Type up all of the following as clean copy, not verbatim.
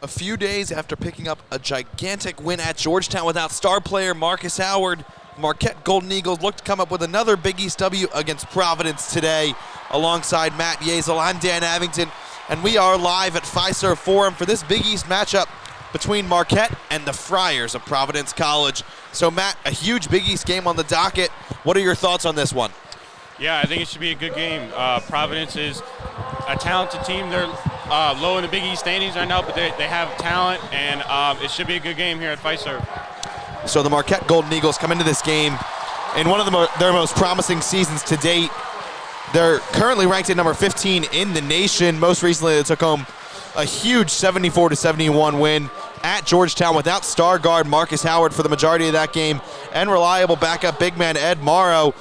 A few days after picking up a gigantic win at Georgetown without star player Marcus Howard, Marquette Golden Eagles look to come up with another Big East W against Providence today. Alongside Matt Yeazel, I'm Dan Abington, and we are live at Fiserv Forum for this Big East matchup between Marquette and the Friars of Providence College. So Matt, a huge Big East game on the docket. What are your thoughts on this one? Yeah, I think it should be a good game. Providence is a talented team. They're low in the Big East standings right now, but they have talent, and it should be a good game here at Fiserv. So the Marquette Golden Eagles come into this game in one of their most promising seasons to date. They're currently ranked at number 15 in the nation. Most recently, they took home a huge 74-71 win at Georgetown without star guard Marcus Howard for the majority of that game and reliable backup big man Ed Morrow.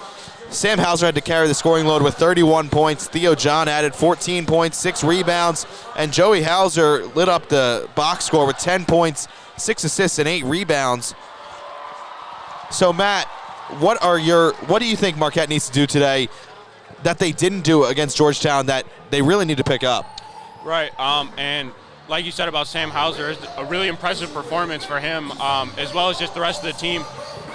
Sam Hauser had to carry the scoring load with 31 points. Theo John added 14 points, 6 rebounds, and Joey Hauser lit up the box score with 10 points, 6 assists, and 8 rebounds. So Matt, what do you think Marquette needs to do today that they didn't do against Georgetown that they really need to pick up? Right, and like you said about Sam Hauser, it's a really impressive performance for him, as well as just the rest of the team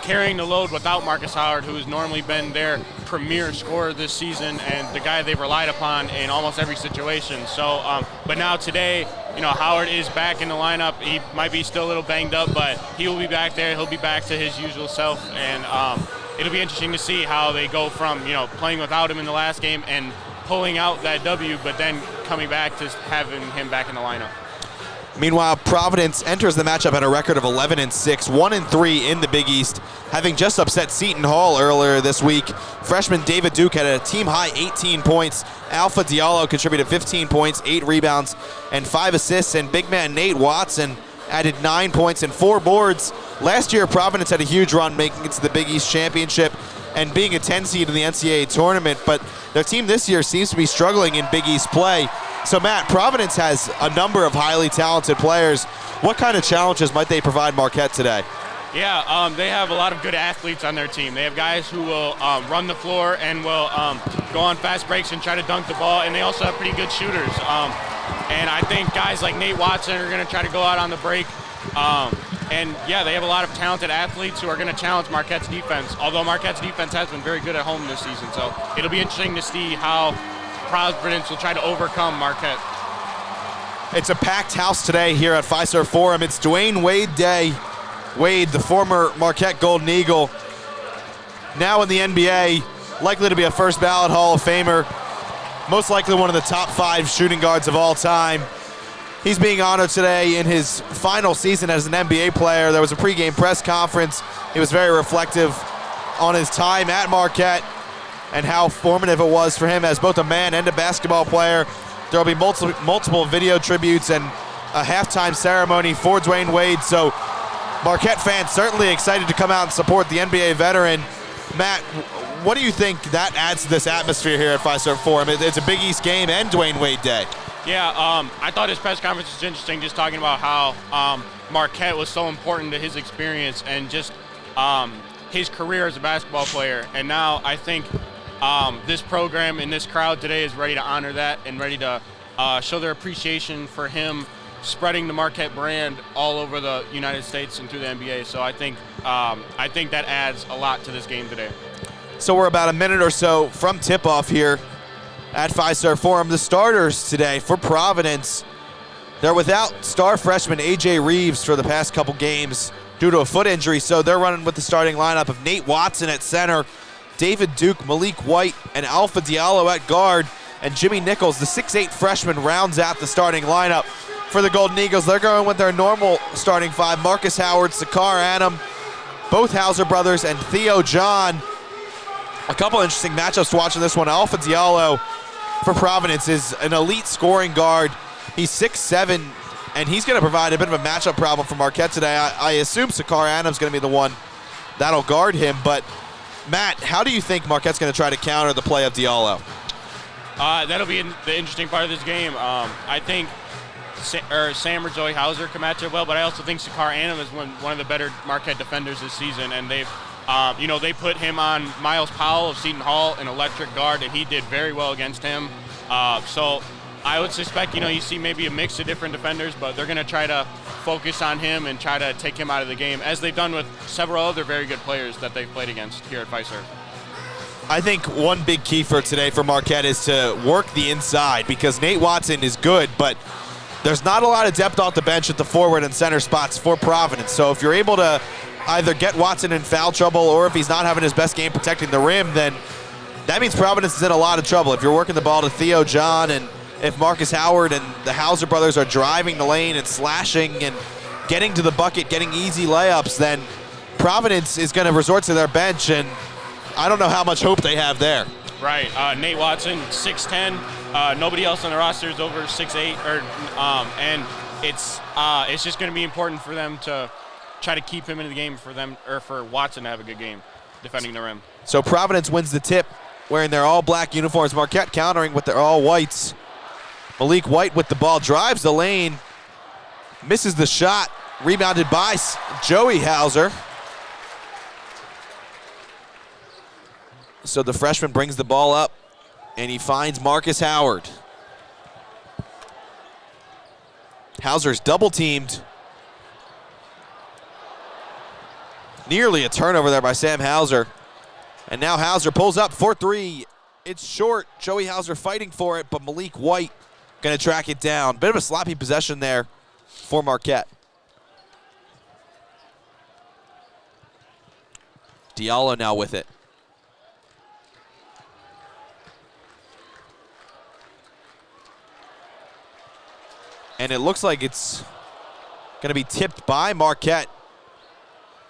carrying the load without Marcus Howard, who has normally been their premier scorer this season and the guy they've relied upon in almost every situation. So, but now today, Howard is back in the lineup. He might be still a little banged up, but he will be back there. He'll be back to his usual self, and it'll be interesting to see how they go from, playing without him in the last game and pulling out that W, but then coming back to having him back in the lineup. Meanwhile, Providence enters the matchup at a record of 11-6, 1-3 in the Big East, having just upset Seton Hall earlier this week. Freshman David Duke had a team-high 18 points. Alpha Diallo contributed 15 points, 8 rebounds, and 5 assists, and big man Nate Watson added 9 points and 4 boards. Last year, Providence had a huge run making it to the Big East Championship and being a 10 seed in the NCAA tournament, but their team this year seems to be struggling in Big East play. So Matt, Providence has a number of highly talented players. What kind of challenges might they provide Marquette today? Yeah, they have a lot of good athletes on their team. They have guys who will run the floor and will go on fast breaks and try to dunk the ball, and they also have pretty good shooters. And I think guys like Nate Watson are going to try to go out on the break. And yeah, they have a lot of talented athletes who are going to challenge Marquette's defense, although Marquette's defense has been very good at home this season. So it'll be interesting to see how Providence will try to overcome Marquette. It's a packed house today here at Fiserv Forum. It's Dwayne Wade Day. Wade, the former Marquette Golden Eagle, now in the NBA, likely to be a first ballot Hall of Famer, most likely one of the top 5 shooting guards of all time. He's being honored today in his final season as an NBA player. There was a pregame press conference. He was very reflective on his time at Marquette and how formative it was for him as both a man and a basketball player. There will be multiple video tributes and a halftime ceremony for Dwayne Wade. So Marquette fans certainly excited to come out and support the NBA veteran. Matt, what do you think that adds to this atmosphere here at Fiserv Forum? It's a Big East game and Dwayne Wade Day. Yeah, I thought his press conference was interesting, just talking about how Marquette was so important to his experience and just his career as a basketball player. And now I think this program and this crowd today is ready to honor that and ready to show their appreciation for him spreading the Marquette brand all over the United States and through the NBA. So I think that adds a lot to this game today. So we're about a minute or so from tip-off here at Fiserv Forum. The starters today for Providence, they're without star freshman A.J. Reeves for the past couple games due to a foot injury, so they're running with the starting lineup of Nate Watson at center, David Duke, Malik White, and Alpha Diallo at guard, and Jimmy Nichols, the 6'8 freshman, rounds out the starting lineup. For the Golden Eagles, they're going with their normal starting 5, Marcus Howard, Sakar Adam, both Hauser brothers, and Theo John. A couple interesting matchups to watch in this one. Alpha Diallo for Providence is an elite scoring guard. He's 6'7", and he's going to provide a bit of a matchup problem for Marquette today. I assume Sakar Adams going to be the one that'll guard him. But, Matt, how do you think Marquette's going to try to counter the play of Diallo? That'll be the interesting part of this game. I think Sam or Joey Hauser can match up well, but I also think Sakar Adam is one of the better Marquette defenders this season, and they've they put him on Miles Powell of Seton Hall, an electric guard, and he did very well against him. So I would suspect, you see maybe a mix of different defenders, but they're going to try to focus on him and try to take him out of the game, as they've done with several other very good players that they've played against here at Fiserv. I think one big key for today for Marquette is to work the inside, because Nate Watson is good, but there's not a lot of depth off the bench at the forward and center spots for Providence. So if you're able to either get Watson in foul trouble, or if he's not having his best game protecting the rim, then that means Providence is in a lot of trouble. If you're working the ball to Theo John, and if Marcus Howard and the Hauser brothers are driving the lane and slashing and getting to the bucket, getting easy layups, then Providence is going to resort to their bench, and I don't know how much hope they have there. Right. Nate Watson, 6'10". Nobody else on the roster is over 6'8", and it's just going to be important for them to try to keep him in the game, for Watson to have a good game defending the rim. So Providence wins the tip, wearing their all-black uniforms. Marquette countering with their all-whites. Malik White with the ball, drives the lane, misses the shot, rebounded by Joey Hauser. So the freshman brings the ball up, and he finds Marcus Howard. Hauser's double-teamed. Nearly a turnover there by Sam Hauser. And now Hauser pulls up for three. It's short. Joey Hauser fighting for it, but Malik White going to track it down. Bit of a sloppy possession there for Marquette. Diallo now with it. And it looks like it's going to be tipped by Marquette.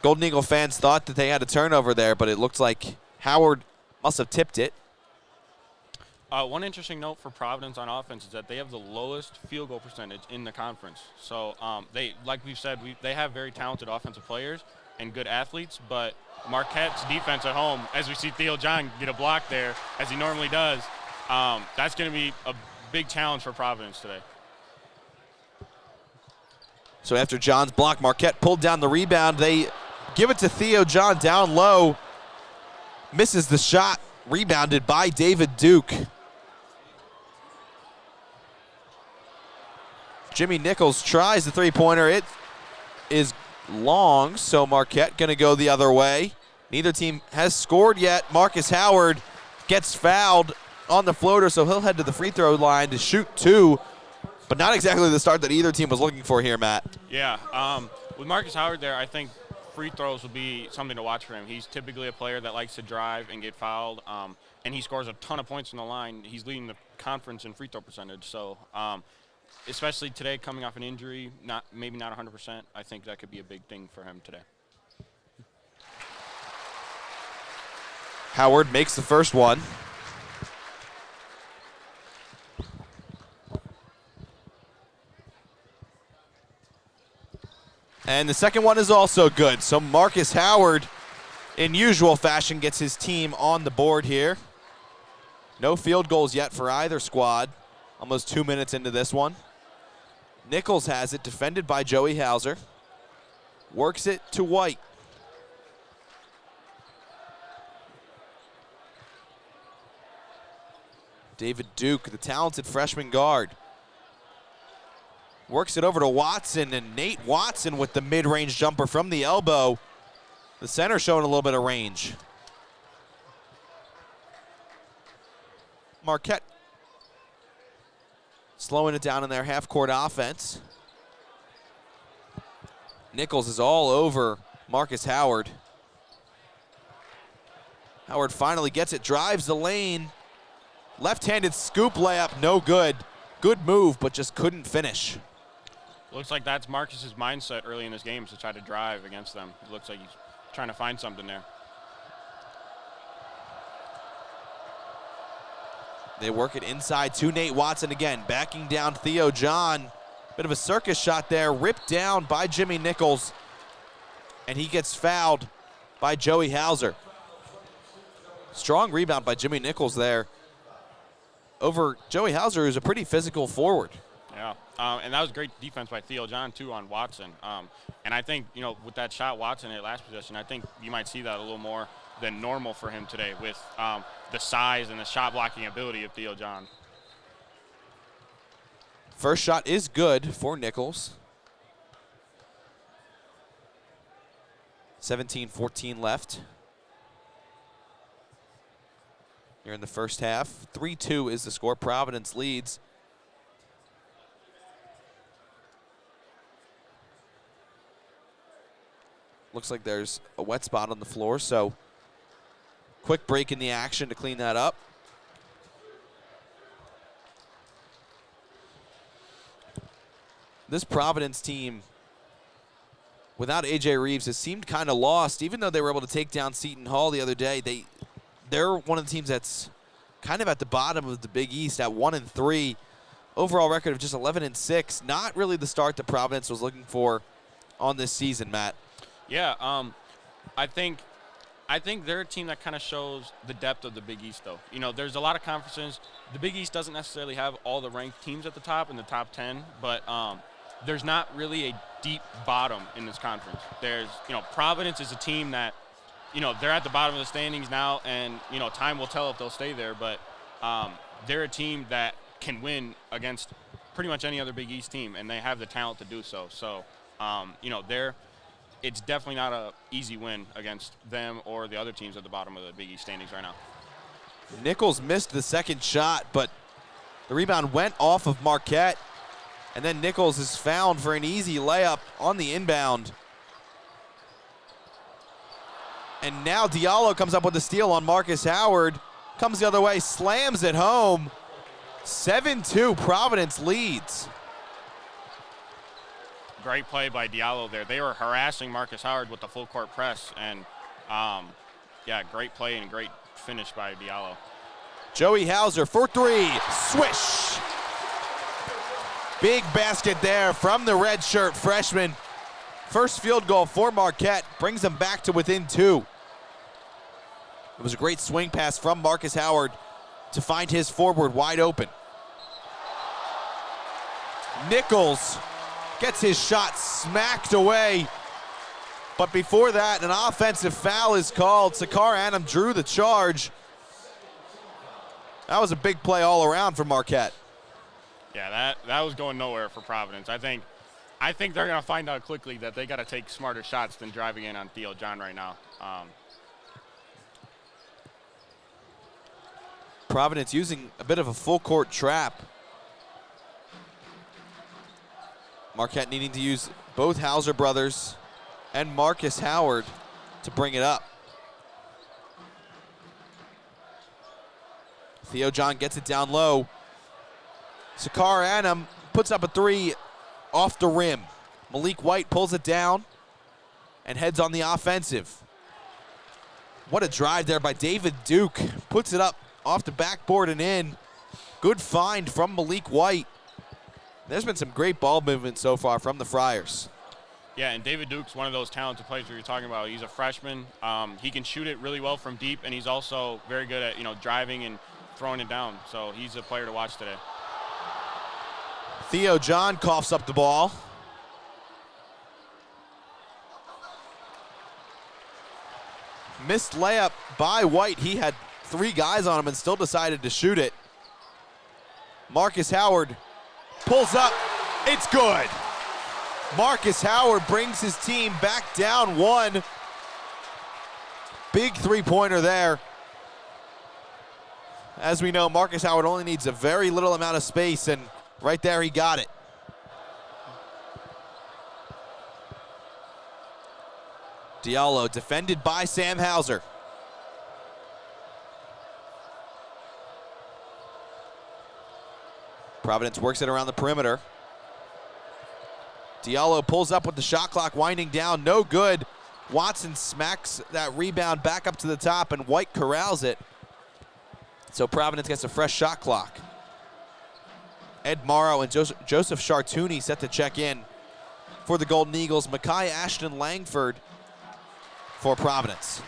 Golden Eagle fans thought that they had a turnover there, but it looks like Howard must have tipped it. One interesting note for Providence on offense is that they have the lowest field goal percentage in the conference. So they, like we've said, they have very talented offensive players and good athletes, but Marquette's defense at home, as we see Theo John get a block there, as he normally does, that's going to be a big challenge for Providence today. So after John's block, Marquette pulled down the rebound. They give it to Theo John down low. Misses the shot, rebounded by David Duke. Jimmy Nichols tries the three-pointer. It is long, so Marquette going to go the other way. Neither team has scored yet. Marcus Howard gets fouled on the floater, so he'll head to the free throw line to shoot two, but not exactly the start that either team was looking for here, Matt. Yeah, with Marcus Howard there, I think free throws will be something to watch for him. He's typically a player that likes to drive and get fouled, and he scores a ton of points from the line. He's leading the conference in free throw percentage, so especially today coming off an injury, maybe not 100%, I think that could be a big thing for him today. Howard makes the first one. And the second one is also good. So Marcus Howard, in usual fashion, gets his team on the board here. No field goals yet for either squad. Almost 2 minutes into this one. Nichols has it, defended by Joey Hauser. Works it to White. David Duke, the talented freshman guard. Works it over to Watson, and Nate Watson with the mid-range jumper from the elbow. The center showing a little bit of range. Marquette slowing it down in their half-court offense. Nichols is all over Marcus Howard. Howard finally gets it, drives the lane. Left-handed scoop layup, no good. Good move, but just couldn't finish. Looks like that's Marcus's mindset early in this game, is to try to drive against them. It looks like he's trying to find something there. They work it inside to Nate Watson again, backing down Theo John. Bit of a circus shot there, ripped down by Jimmy Nichols, and he gets fouled by Joey Hauser. Strong rebound by Jimmy Nichols there over Joey Hauser, who's a pretty physical forward. Yeah, and that was great defense by Theo John, too, on Watson. And I think, with that shot Watson at last possession, I think you might see that a little more than normal for him today with the size and the shot-blocking ability of Theo John. First shot is good for Nichols. 17-14 left here in the first half. 3-2 is the score. Providence leads. Looks like there's a wet spot on the floor, so quick break in the action to clean that up. This Providence team, without A.J. Reeves, has seemed kind of lost. Even though they were able to take down Seton Hall the other day, they're one of the teams that's kind of at the bottom of the Big East at 1-3. Overall record of just 11-6. Not really the start that Providence was looking for on this season, Matt. Yeah, I think they're a team that kind of shows the depth of the Big East, though. You know, there's a lot of conferences. The Big East doesn't necessarily have all the ranked teams at the top in the top 10, but there's not really a deep bottom in this conference. There's, Providence is a team that, they're at the bottom of the standings now, and, time will tell if they'll stay there, but they're a team that can win against pretty much any other Big East team, and they have the talent to do so. So, it's definitely not an easy win against them or the other teams at the bottom of the Big East standings right now. Nichols missed the second shot, but the rebound went off of Marquette, and then Nichols is found for an easy layup on the inbound. And now Diallo comes up with the steal on Marcus Howard. Comes the other way, slams it home. 7-2, Providence leads. Great play by Diallo there. They were harassing Marcus Howard with the full court press, and great play and great finish by Diallo. Joey Hauser for three, swish. Big basket there from the redshirt freshman. First field goal for Marquette brings them back to within 2. It was a great swing pass from Marcus Howard to find his forward wide open. Nichols gets his shot smacked away. But before that, an offensive foul is called. Sakar Annam drew the charge. That was a big play all around for Marquette. Yeah, that was going nowhere for Providence. I think they're going to find out quickly that they got to take smarter shots than driving in on Theo John right now. Providence using a bit of a full court trap. Marquette needing to use both Hauser brothers and Marcus Howard to bring it up. Theo John gets it down low. Sakar Annam puts up a three off the rim. Malik White pulls it down and heads on the offensive. What a drive there by David Duke. Puts it up off the backboard and in. Good find from Malik White. There's been some great ball movement so far from the Friars. Yeah, and David Duke's one of those talented players that you're talking about. He's a freshman. He can shoot it really well from deep, and he's also very good at driving and throwing it down. So he's a player to watch today. Theo John coughs up the ball. Missed layup by White. He had 3 guys on him and still decided to shoot it. Marcus Howard pulls up. It's good. Marcus Howard brings his team back down 1. Big three-pointer there. As we know, Marcus Howard only needs a very little amount of space, and right there he got it. Diallo defended by Sam Hauser. Providence works it around the perimeter. Diallo pulls up with the shot clock winding down. No good. Watson smacks that rebound back up to the top, and White corrals it. So Providence gets a fresh shot clock. Ed Morrow and Joseph Chartouni set to check in for the Golden Eagles. Makai Ashton Langford for Providence.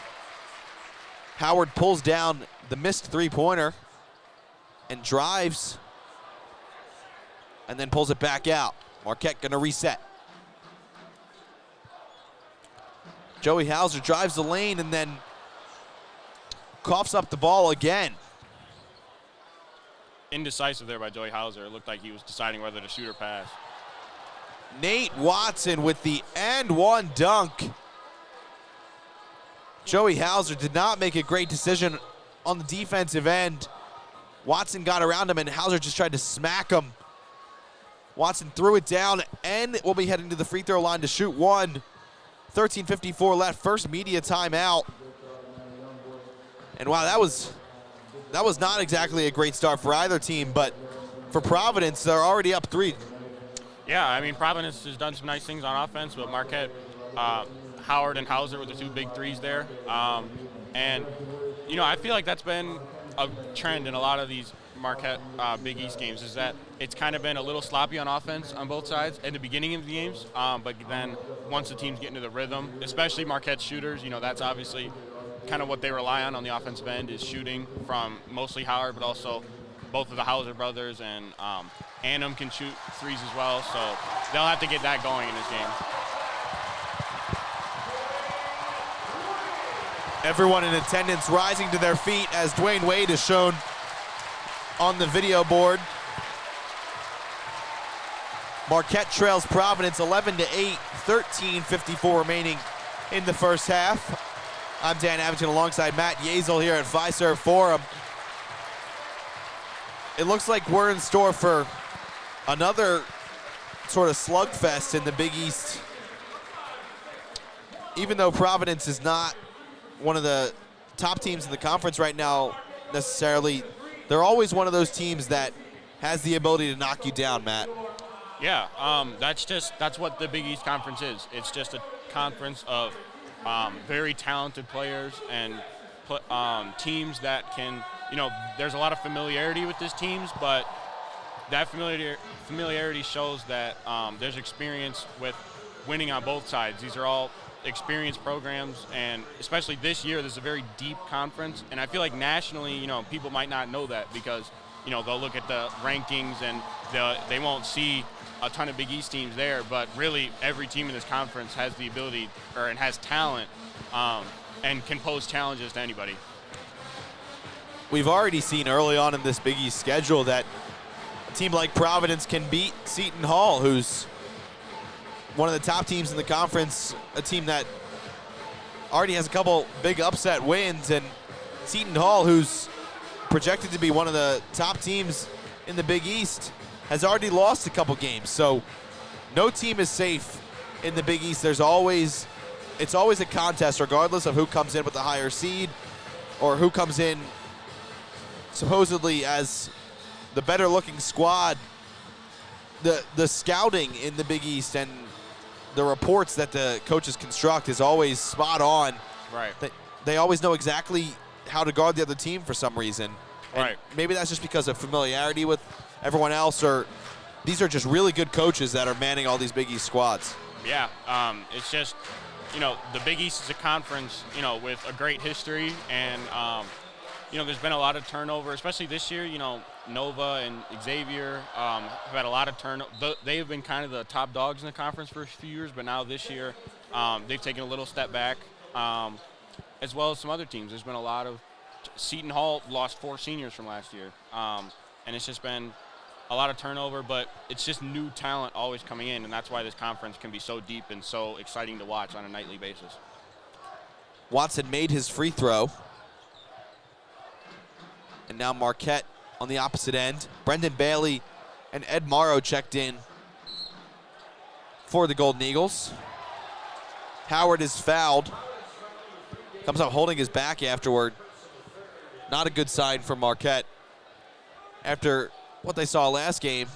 Howard pulls down the missed three-pointer and drives and then pulls it back out. Marquette gonna reset. Joey Hauser drives the lane and then coughs up the ball again. indecisive there by Joey Hauser. It looked like he was deciding whether to shoot or pass. Nate Watson with the and one dunk. Joey Hauser did not make a great decision on the defensive end. Watson got around him, and Hauser just tried to smack him. Watson threw it down, and will be heading to the free throw line to shoot one. 13:54 left, first media timeout. And wow, that was not exactly a great start for either team, but for Providence, they're already up 3. Yeah, I mean, Providence has done some nice things on offense, but Marquette, Howard and Hauser were the 2 big threes there. And, you know, I feel like that's been a trend in a lot of these Marquette Big East games, is that it's kind of been a little sloppy on offense on both sides at the beginning of the games, but then once the teams get into the rhythm, especially Marquette shooters, you know, that's obviously kind of what they rely on the offensive end, is shooting from mostly Howard, but also both of the Hauser brothers, and Annam can shoot threes as well, so they'll have to get that going in this game. Everyone in attendance rising to their feet as Dwayne Wade is shown on the video board. Marquette trails Providence 11-8, 13:54 remaining in the first half. I'm Dan Abington alongside Matt Yeazel here at Fiserv Forum. It looks like we're in store for another sort of slugfest in the Big East. Even though Providence is not one of the top teams in the conference right now necessarily, they're always one of those teams that has the ability to knock you down, Matt. Yeah, that's what the Big East Conference is. It's just a conference of very talented players and teams that can, you know, there's a lot of familiarity with these teams, but that familiarity shows that there's experience with winning on both sides. These are all experienced programs, and especially this year, this is a very deep conference, and I feel like nationally, you know, people might not know that because, you know, they'll look at the rankings and they won't see a ton of Big East teams there, but really every team in this conference has the ability and has talent and can pose challenges to anybody. We've already seen early on in this Big East schedule that a team like Providence can beat Seton Hall, who's one of the top teams in the conference, a team that already has a couple big upset wins, and Seton Hall, who's projected to be one of the top teams in the Big East, has already lost a couple games. So no team is safe in the Big East. It's always a contest, regardless of who comes in with the higher seed or who comes in supposedly as the better looking squad. The scouting in the Big East and the reports that the coaches construct is always spot on. Right. They always know exactly how to guard the other team for some reason. And right. Maybe that's just because of familiarity with everyone else, or these are just really good coaches that are manning all these Big East squads. Yeah, it's just, you know, the Big East is a conference, you know, with a great history, and, you know, there's been a lot of turnover, especially this year. You know, Nova and Xavier have had a lot of turnover. They have been kind of the top dogs in the conference for a few years, but now this year they've taken a little step back, as well as some other teams. There's been a lot of – Seton Hall lost 4 seniors from last year, and it's just been a lot of turnover, but it's just new talent always coming in, and that's why this conference can be so deep and so exciting to watch on a nightly basis. Watson made his free throw. And now Marquette on the opposite end. Brendan Bailey and Ed Morrow checked in for the Golden Eagles. Howard is fouled. Comes up holding his back afterward. Not a good sign for Marquette after what they saw last game.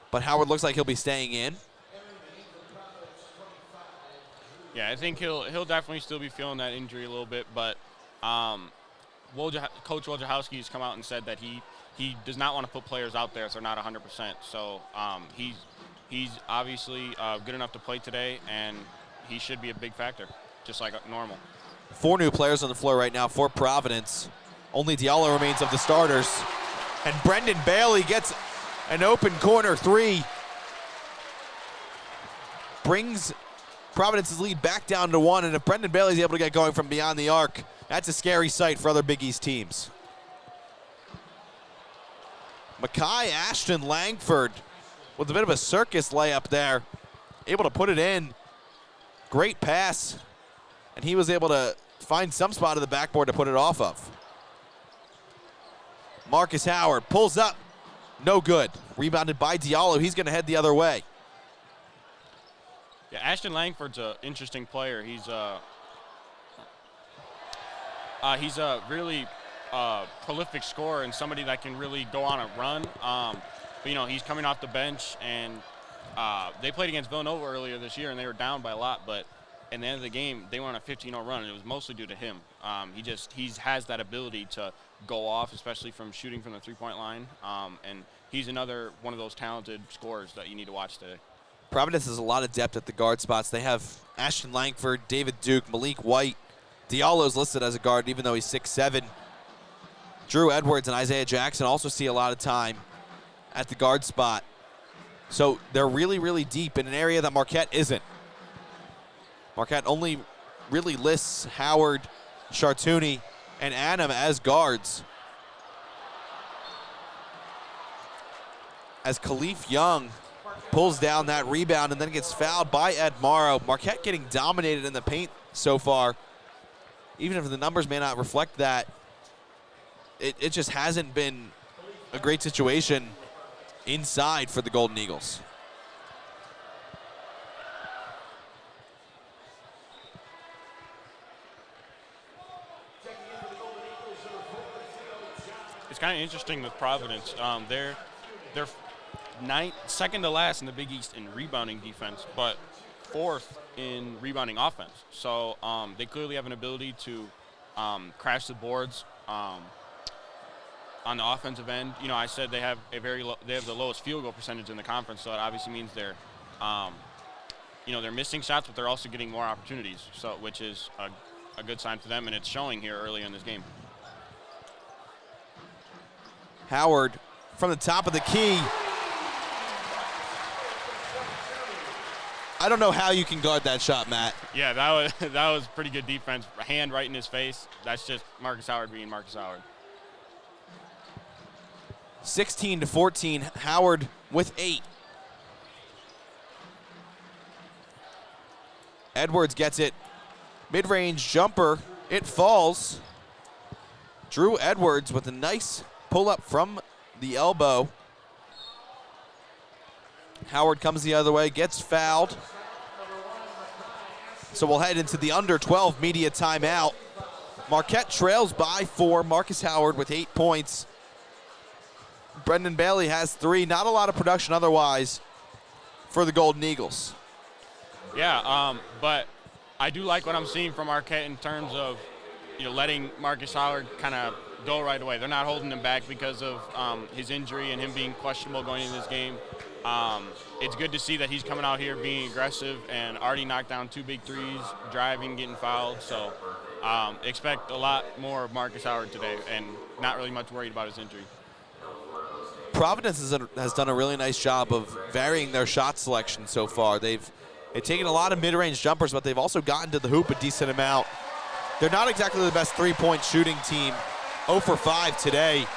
But Howard looks like he'll be staying in. Yeah, I think he'll definitely still be feeling that injury a little bit, but Coach Wojciechowski has come out and said that he does not want to put players out there if they're not 100%. So he's obviously good enough to play today, and he should be a big factor, just like normal. 4 new players on the floor right now for Providence. Only Diallo remains of the starters. And Brendan Bailey gets an open corner 3. Brings Providence's lead back down to 1, and if Brendan Bailey's able to get going from beyond the arc, that's a scary sight for other Big East teams. Mackay Ashton Langford with a bit of a circus layup there, able to put it in. Great pass, and he was able to find some spot of the backboard to put it off of. Marcus Howard pulls up, no good. Rebounded by Diallo, he's gonna head the other way. Yeah, Ashton Langford's an interesting player. He's a really prolific scorer and somebody that can really go on a run. But, you know, he's coming off the bench, and they played against Villanova earlier this year, and they were down by a lot. But at the end of the game, they went on a 15-0 run, and it was mostly due to him. He has that ability to go off, especially from shooting from the three-point line. And he's another one of those talented scorers that you need to watch today. Providence has a lot of depth at the guard spots. They have Ashton Langford, David Duke, Malik White. Diallo's listed as a guard, even though he's 6'7". Drew Edwards and Isaiah Jackson also see a lot of time at the guard spot. So they're really, really deep in an area that Marquette isn't. Marquette only really lists Howard, Chartouni, and Adam as guards. As Khalif Young pulls down that rebound and then gets fouled by Ed Morrow. Marquette getting dominated in the paint so far. Even if the numbers may not reflect that, it just hasn't been a great situation inside for the Golden Eagles. It's kind of interesting with Providence. They're second to last in the Big East in rebounding defense, but fourth in rebounding offense. So they clearly have an ability to crash the boards on the offensive end. You know, I said they have they have the lowest field goal percentage in the conference, so it obviously means they're they're missing shots, but they're also getting more opportunities. So which is a good sign for them, and it's showing here early in this game. Howard from the top of the key. I don't know how you can guard that shot, Matt. Yeah, that was pretty good defense. Hand right in his face. That's just Marcus Howard being Marcus Howard. 16-14, Howard with 8. Edwards gets it. Mid-range jumper, it falls. Drew Edwards with a nice pull-up from the elbow. Howard comes the other way, gets fouled. So we'll head into the under 12 media timeout. Marquette trails by 4. Marcus Howard with 8 points. Brendan Bailey has 3. Not a lot of production otherwise for the Golden Eagles. Yeah, but I do like what I'm seeing from Marquette in terms of letting Marcus Howard kind of go right away. They're not holding him back because of his injury and him being questionable going into this game. It's good to see that he's coming out here being aggressive and already knocked down 2 big threes, driving, getting fouled. So expect a lot more of Marcus Howard today and not really much worried about his injury. Providence has done a really nice job of varying their shot selection so far. They've taken a lot of mid-range jumpers, but they've also gotten to the hoop a decent amount. They're not exactly the best three-point shooting team. 0 for 5 today,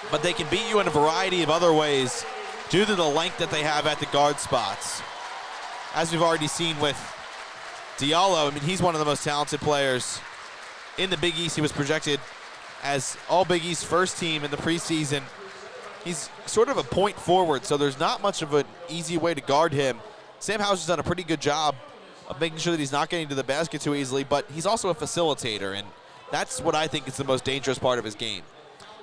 but they can beat you in a variety of other ways due to the length that they have at the guard spots. As we've already seen with Diallo, I mean, he's one of the most talented players in the Big East. He was projected as all Big East first team in the preseason. He's sort of a point forward, so there's not much of an easy way to guard him. Sam Hauser's done a pretty good job of making sure that he's not getting to the basket too easily, but he's also a facilitator, and that's what I think is the most dangerous part of his game.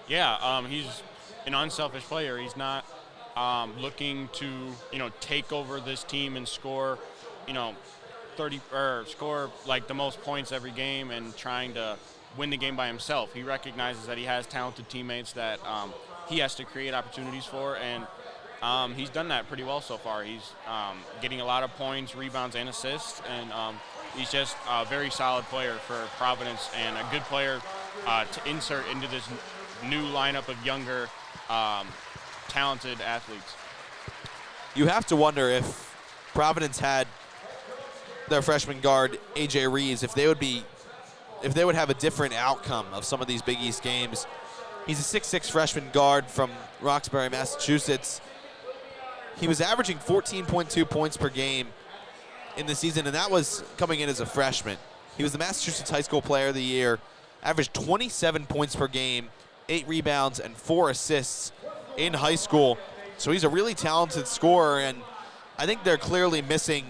Yeah, he's an unselfish player. He's not looking to, take over this team and score, 30 or score like the most points every game and trying to win the game by himself. He recognizes that he has talented teammates that he has to create opportunities for, and he's done that pretty well so far. He's getting a lot of points, rebounds, and assists, and he's just a very solid player for Providence and a good player to insert into this new lineup of younger, talented athletes. You have to wonder if Providence had their freshman guard, A.J. Reeves, if they would have a different outcome of some of these Big East games. He's a 6'6" freshman guard from Roxbury, Massachusetts. He was averaging 14.2 points per game in the season, and that was coming in as a freshman. He was the Massachusetts High School Player of the Year, averaged 27 points per game, 8 rebounds, and 4 assists in high school. So he's a really talented scorer, and I think they're clearly missing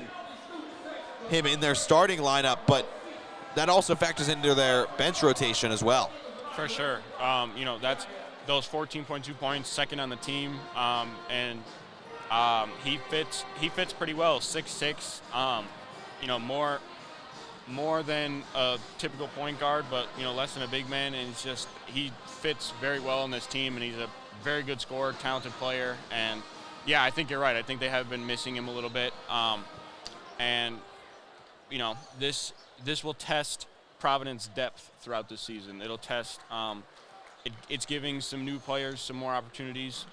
him in their starting lineup, but that also factors into their bench rotation as well. For sure. That's those 14.2 points, second on the team, and he fits pretty well. 6'6", more than a typical point guard, but less than a big man, and he fits very well in this team, and he's a very good scorer, talented player, and yeah, I think you're right. I think they have been missing him a little bit, and this will test Providence depth throughout the season. It'll test. It's giving some new players some more opportunities,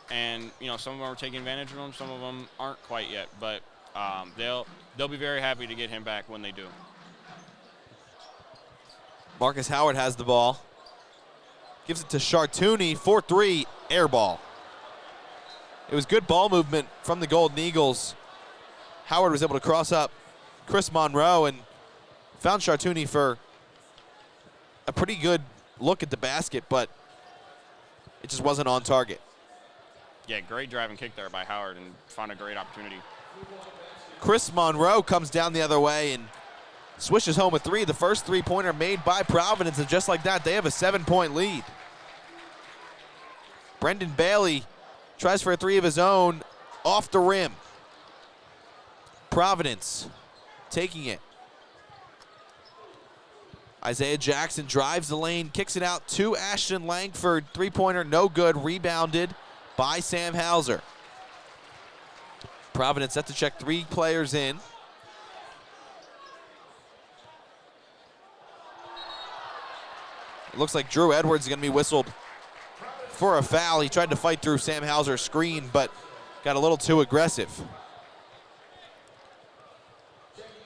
and some of them are taking advantage of them. Some of them aren't quite yet, but they'll be very happy to get him back when they do. Marcus Howard has the ball. Gives it to Chartouni, 4-3, air ball. It was good ball movement from the Golden Eagles. Howard was able to cross up Chris Monroe and found Chartouni for a pretty good look at the basket, but it just wasn't on target. Yeah, great drive and kick there by Howard, and found a great opportunity. Chris Monroe comes down the other way and swishes home a three. The first three-pointer made by Providence, and just like that, they have a 7-point lead. Brendan Bailey tries for a three of his own off the rim. Providence taking it. Isaiah Jackson drives the lane, kicks it out to Ashton Langford. Three-pointer, no good, rebounded by Sam Hauser. Providence set to check 3 players in. It looks like Drew Edwards is going to be whistled for a foul. He tried to fight through Sam Hauser's screen, but got a little too aggressive.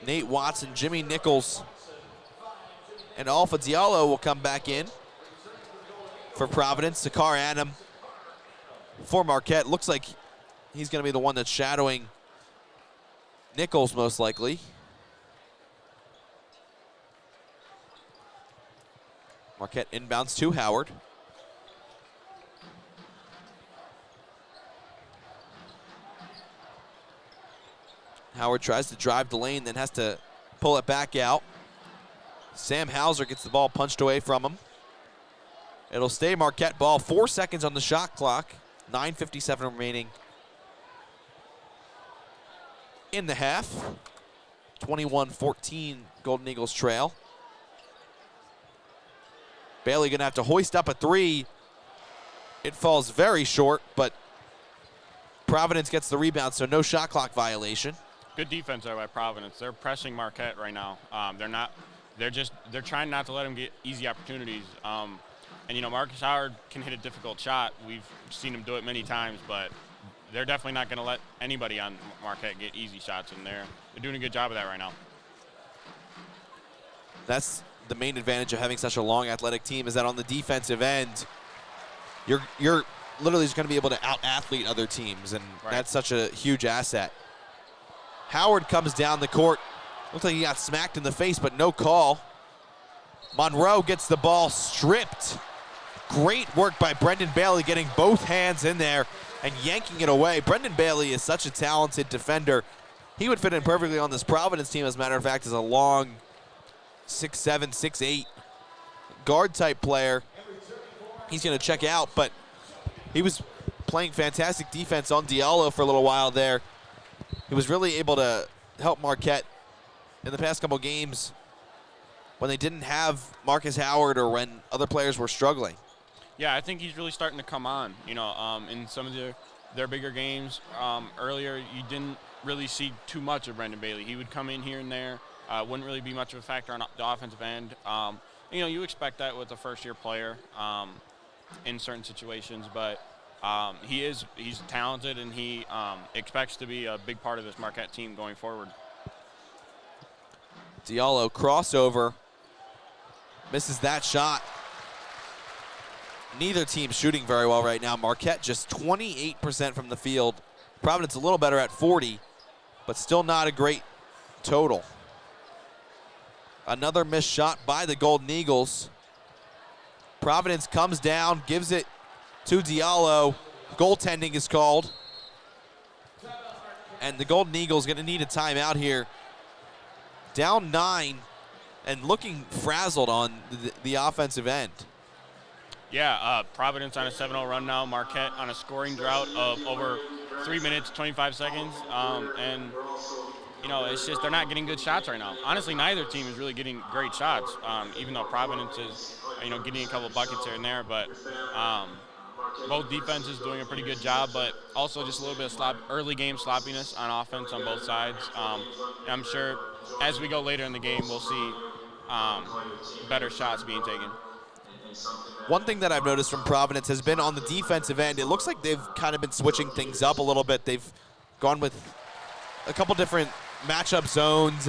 Nate Watson, Jimmy Nichols, and Alpha Diallo will come back in for Providence. Sakar Adam for Marquette. Looks like he's going to be the one that's shadowing Nichols most likely. Marquette inbounds to Howard. Howard tries to drive the lane, then has to pull it back out. Sam Hauser gets the ball punched away from him. It'll stay Marquette ball. 4 seconds on the shot clock. 9:57 remaining in the half. 21-14 Golden Eagles trail. Bailey gonna have to hoist up a three. It falls very short, but Providence gets the rebound, so no shot clock violation. Good defense there by Providence. They're pressing Marquette right now. They're trying not to let them get easy opportunities. And Marcus Howard can hit a difficult shot. We've seen him do it many times, but they're definitely not going to let anybody on Marquette get easy shots in there. They're doing a good job of that right now. That's the main advantage of having such a long athletic team, is that on the defensive end, you're literally just going to be able to out-athlete other teams, and that's such a huge asset. Howard comes down the court. Looks like he got smacked in the face, but no call. Monroe gets the ball stripped. Great work by Brendan Bailey, getting both hands in there and yanking it away. Brendan Bailey is such a talented defender. He would fit in perfectly on this Providence team, as a matter of fact, as a long 6'7", 6'8" guard-type player. He's going to check out, but he was playing fantastic defense on Diallo for a little while there. He was really able to help Marquette in the past couple games when they didn't have Marcus Howard or when other players were struggling. Yeah, I think he's really starting to come on. In some of their bigger games earlier, you didn't really see too much of Brendan Bailey. He would come in here and there, wouldn't really be much of a factor on the offensive end. You expect that with a first-year player in certain situations, but he's talented, and he expects to be a big part of this Marquette team going forward. Diallo crossover, misses that shot. neither team shooting very well right now. Marquette just 28% from the field. Providence a little better at 40, but still not a great total. Another missed shot by the Golden Eagles. Providence comes down, gives it to Diallo. Goaltending is called. And the Golden Eagles going to need a timeout here. Down 9 and looking frazzled on the offensive end. Yeah, Providence on a 7-0 run now. Marquette on a scoring drought of over 3 minutes, 25 seconds. And, you know, it's just they're not getting good shots right now. Honestly, neither team is really getting great shots, even though Providence is, you know, getting a couple buckets here and there. But both defenses doing a pretty good job, but also just a little bit of early game sloppiness on offense on both sides. I'm sure as we go later in the game, we'll see better shots being taken. One thing that I've noticed from Providence has been on the defensive end. It looks like they've kind of been switching things up a little bit. They've gone with a couple different matchup zones.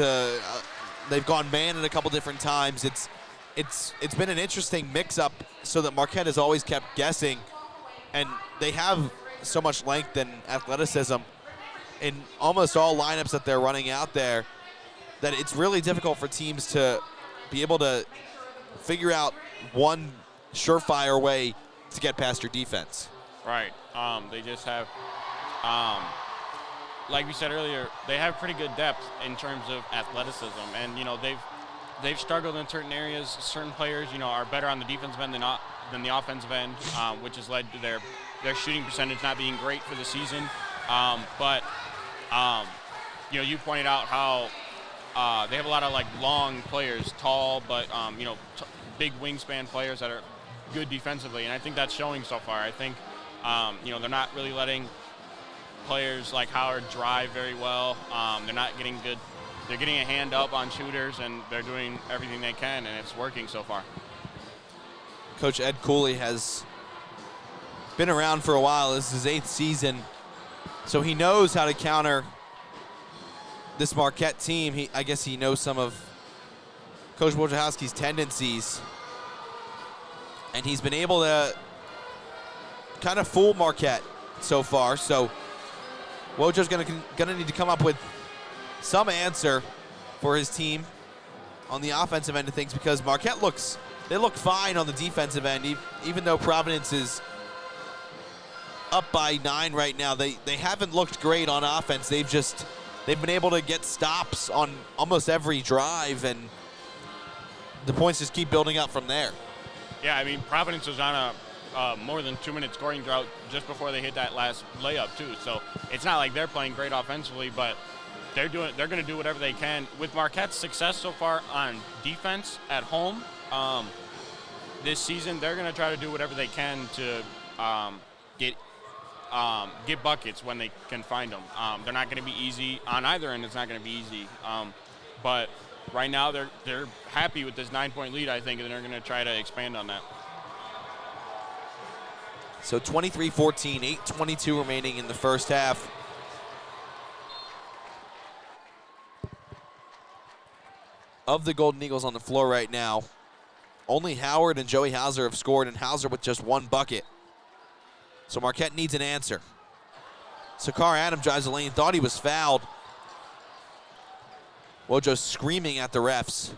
They've gone man at a couple different times. It's been an interesting mix-up so that Marquette has always kept guessing, and they have so much length and athleticism in almost all lineups that they're running out there that it's really difficult for teams to be able to figure out one surefire way to get past your defense. Right. They just have, like we said earlier, they have pretty good depth in terms of athleticism, and you know they've struggled in certain areas. Certain players, you know, are better on the defensive end than the offensive end, which has led to their shooting percentage not being great for the season. But you know, you pointed out how they have a lot of like long players, tall, but you know, big wingspan players that are good defensively, and I think that's showing so far. I think you know, they're not really letting players like Howard drive very well. They're not getting good. They're getting a hand up on shooters, and they're doing everything they can, and it's working so far. Coach Ed Cooley has been around for a while. This is his 8th season, so he knows how to counter this Marquette team. I guess he knows some of Coach Wojciechowski's tendencies, and he's been able to kind of fool Marquette so far. So Wojo's gonna need to come up with some answer for his team on the offensive end of things, because Marquette look fine on the defensive end, even though Providence is up by 9 right now. They haven't looked great on offense. They've been able to get stops on almost every drive, and the points just keep building up from there. Yeah, I mean, Providence was on a more than 2-minute scoring drought just before they hit that last layup too. So it's not like they're playing great offensively, but they're going to do whatever they can. With Marquette's success so far on defense at home this season, they're going to try to do whatever they can to get buckets when they can find them. They're not going to be easy on either end. It's not going to be easy. But right now they're happy with this 9-point lead, I think, and they're going to try to expand on that. So 23-14, 8:22 remaining in the first half. Of the Golden Eagles on the floor right now, only Howard and Joey Hauser have scored, and Hauser with just 1 bucket. So Marquette needs an answer. Sakar Adam drives the lane, thought he was fouled. Wojo screaming at the refs.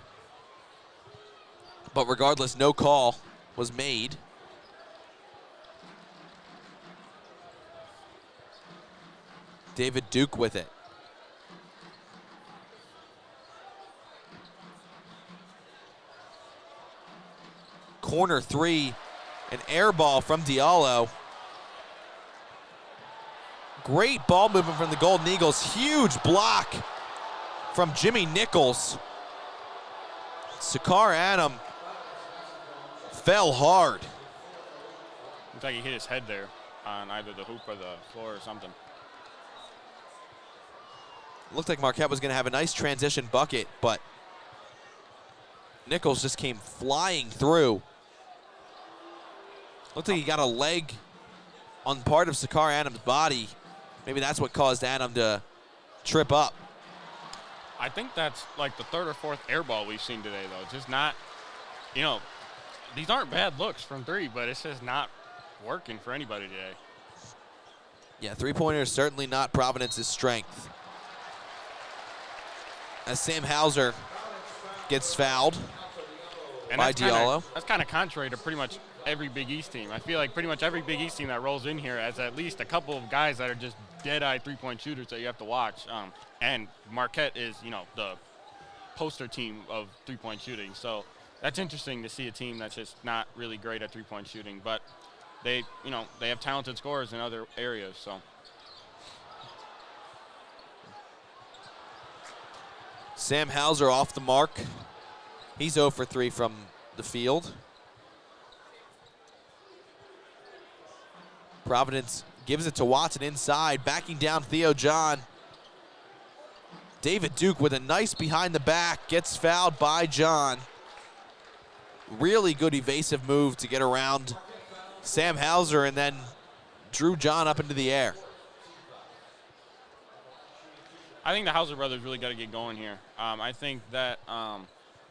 But regardless, no call was made. David Duke with it. Corner 3, an air ball from Diallo. Great ball movement from the Golden Eagles. Huge block from Jimmy Nichols. Sakar Adam fell hard. Looks like he hit his head there on either the hoop or the floor or something. Looked like Marquette was going to have a nice transition bucket, but Nichols just came flying through. Looked like he got a leg on part of Sakar Adams' body. Maybe that's what caused Adam to trip up. I think that's like the 3rd or 4th air ball we've seen today, though. Just not, you know, these aren't bad looks from three, but it's just not working for anybody today. Yeah, three-pointer is certainly not Providence's strength. As Sam Hauser gets fouled by Diallo. That's kind of contrary to pretty much every Big East team. I feel like pretty much every Big East team that rolls in here has at least a couple of guys that are just dead-eye three-point shooters that you have to watch. And Marquette is, the poster team of three-point shooting. So that's interesting to see a team that's just not really great at three-point shooting. But they have talented scorers in other areas. So Sam Hauser off the mark. He's 0 for 3 from the field. Providence gives it to Watson inside, backing down Theo John. David Duke with a nice behind the back, gets fouled by John. Really good evasive move to get around Sam Hauser and then drew John up into the air. I think the Hauser brothers really got to get going here. I think that,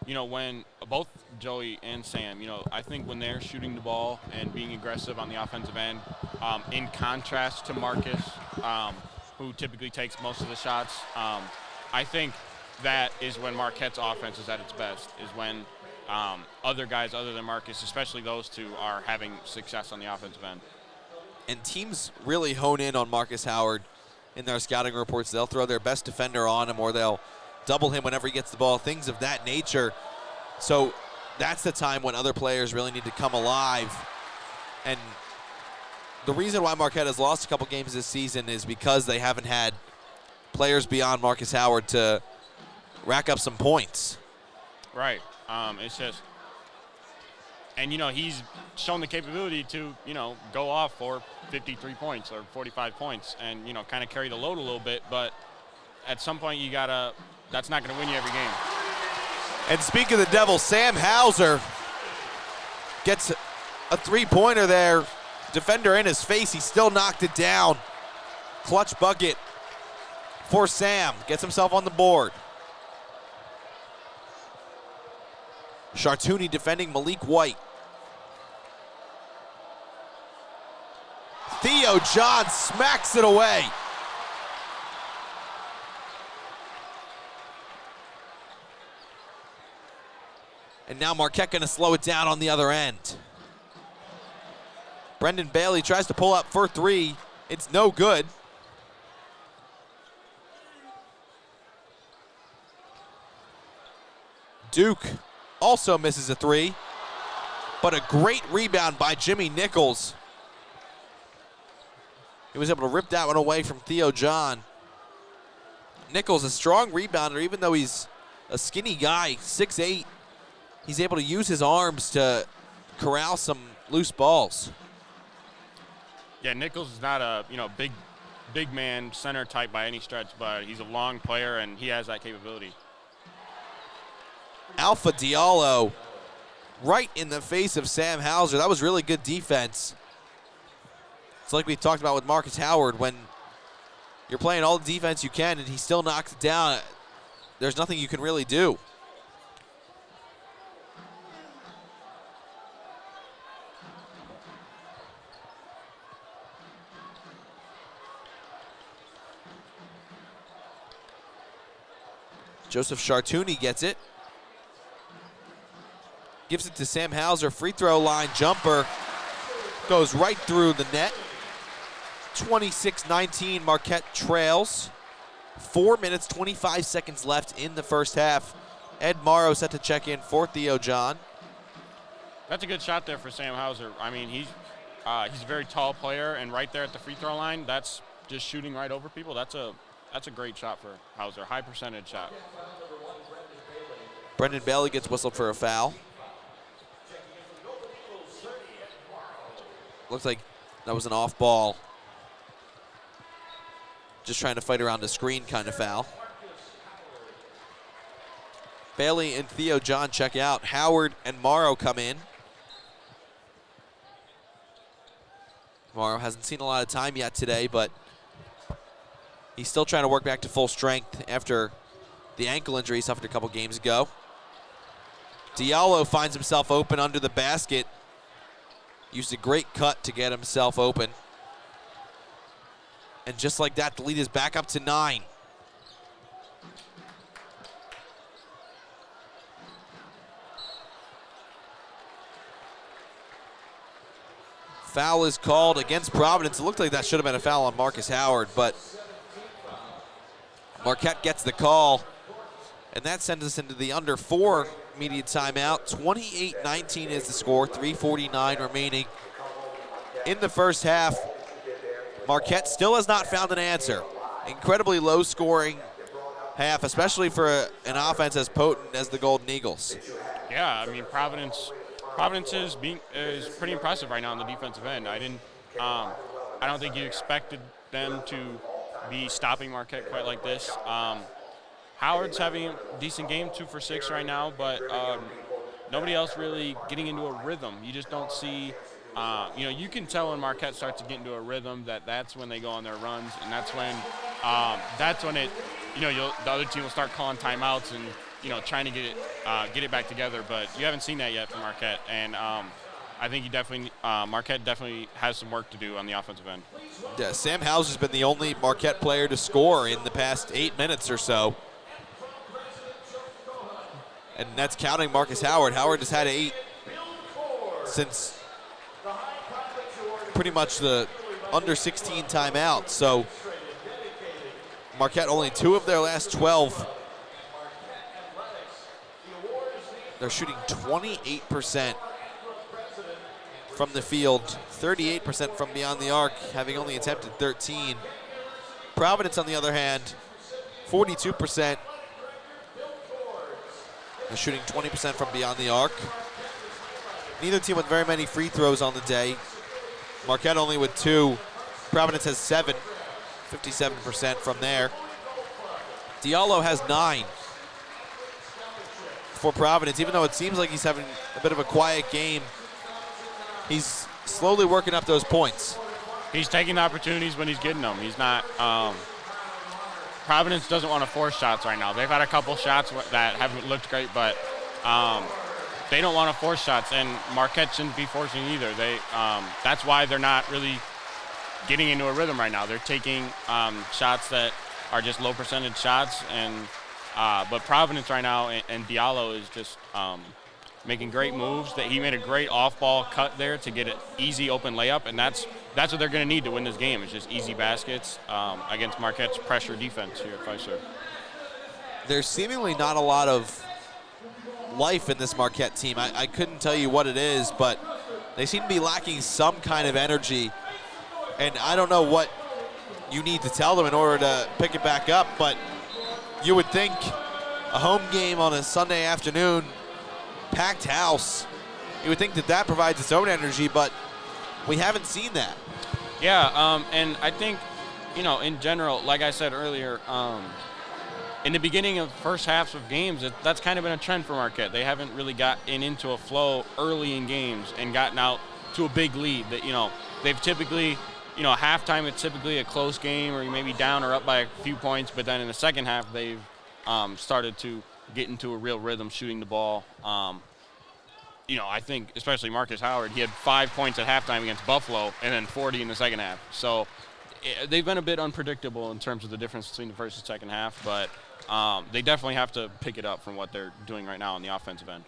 when both Joey and Sam, I think when they're shooting the ball and being aggressive on the offensive end, in contrast to Marcus, who typically takes most of the shots, I think that is when Marquette's offense is at its best, is when other guys other than Marcus, especially those two, are having success on the offensive end. And teams really hone in on Marcus Howard in their scouting reports. They'll throw their best defender on him, or they'll double him whenever he gets the ball, things of that nature. So that's the time when other players really need to come alive. And the reason why Marquette has lost a couple games this season is because they haven't had players beyond Marcus Howard to rack up some points. Right. It's just, and he's shown the capability to, go off for 53 points or 45 points and, kind of carry the load a little bit. But at some point that's not going to win you every game. And speak of the devil, Sam Hauser gets a three-pointer there. Defender in his face, he still knocked it down. Clutch bucket for Sam, gets himself on the board. Chartouni defending Malik White. Theo John smacks it away. And now Marquette going to slow it down on the other end. Brendan Bailey tries to pull up for three. It's no good. Duke also misses a three, but a great rebound by Jimmy Nichols. He was able to rip that one away from Theo John. Nichols, a strong rebounder, even though he's a skinny guy, 6'8". He's able to use his arms to corral some loose balls. Yeah, Nichols is not a big man center type by any stretch, but he's a long player and he has that capability. Alpha Diallo right in the face of Sam Hauser. That was really good defense. It's like we talked about with Marcus Howard. When you're playing all the defense you can and he still knocks it down, there's nothing you can really do. Joseph Chartouni gets it. Gives it to Sam Hauser. Free throw line jumper. Goes right through the net. 26-19, Marquette trails. 4 minutes, 25 seconds left in the first half. Ed Morrow set to check in for Theo John. That's a good shot there for Sam Hauser. I mean, he's a very tall player, and right there at the free throw line, that's just shooting right over people. That's a great shot for Hauser, high percentage shot. Brendan Bailey gets whistled for a foul. Looks like that was an off ball. Just trying to fight around a screen kind of foul. Bailey and Theo John check out. Howard and Morrow come in. Morrow hasn't seen a lot of time yet today, but he's still trying to work back to full strength after the ankle injury he suffered a couple games ago. Diallo finds himself open under the basket. Used a great cut to get himself open. And just like that, the lead is back up to 9. Foul is called against Providence. It looked like that should have been a foul on Marcus Howard, but Marquette gets the call, and that sends us into the under 4 immediate timeout. 28-19 is the score, 3:49 remaining in the first half. Marquette still has not found an answer. Incredibly low scoring half, especially for an offense as potent as the Golden Eagles. Yeah, I mean, Providence is pretty impressive right now on the defensive end. I don't think you expected them to be stopping Marquette quite like this. Howard's having a decent game, 2 for 6 right now, but nobody else really getting into a rhythm. You just don't see, you can tell when Marquette starts to get into a rhythm that's when they go on their runs, and that's when the other team will start calling timeouts and trying to get it back together. But you haven't seen that yet from Marquette, and I think Marquette definitely has some work to do on the offensive end. Yeah, Sam Hauser's been the only Marquette player to score in the past 8 minutes or so. And that's counting Marcus Howard. Howard has had 8 since pretty much the under 16 timeout. So Marquette only 2 of their last 12. They're shooting 28% from the field, 38% from beyond the arc, having only attempted 13. Providence, on the other hand, 42%. They're shooting 20% from beyond the arc. Neither team with very many free throws on the day. Marquette only with 2. Providence has 7, 57% from there. Diallo has 9 for Providence. Even though it seems like he's having a bit of a quiet game, he's slowly working up those points. He's taking the opportunities when he's getting them. He's not. Providence doesn't want to force shots right now. They've had a couple shots that haven't looked great, but they don't want to force shots, and Marquette shouldn't be forcing either. That's why they're not really getting into a rhythm right now. They're taking shots that are just low percentage shots, but Providence right now and Diallo is just making great moves. That he made a great off-ball cut there to get an easy open layup, and that's what they're going to need to win this game. It's just easy baskets against Marquette's pressure defense here at Fiserv. There's seemingly not a lot of life in this Marquette team. I couldn't tell you what it is, but they seem to be lacking some kind of energy, and I don't know what you need to tell them in order to pick it back up, but you would think a home game on a Sunday afternoon, packed house, you would think that provides its own energy, but we haven't seen that. Yeah, and I think, in general, like I said earlier, in the beginning of first halves of games, that's kind of been a trend for Marquette. They haven't really gotten into a flow early in games and gotten out to a big lead. That they've typically, halftime it's typically a close game, or you may be down or up by a few points, but then in the second half they've started to get into a real rhythm shooting the ball. I think especially Marcus Howard, he had 5 points at halftime against Buffalo and then 40 in the second half. So they've been a bit unpredictable in terms of the difference between the first and second half, but they definitely have to pick it up from what they're doing right now on the offensive end.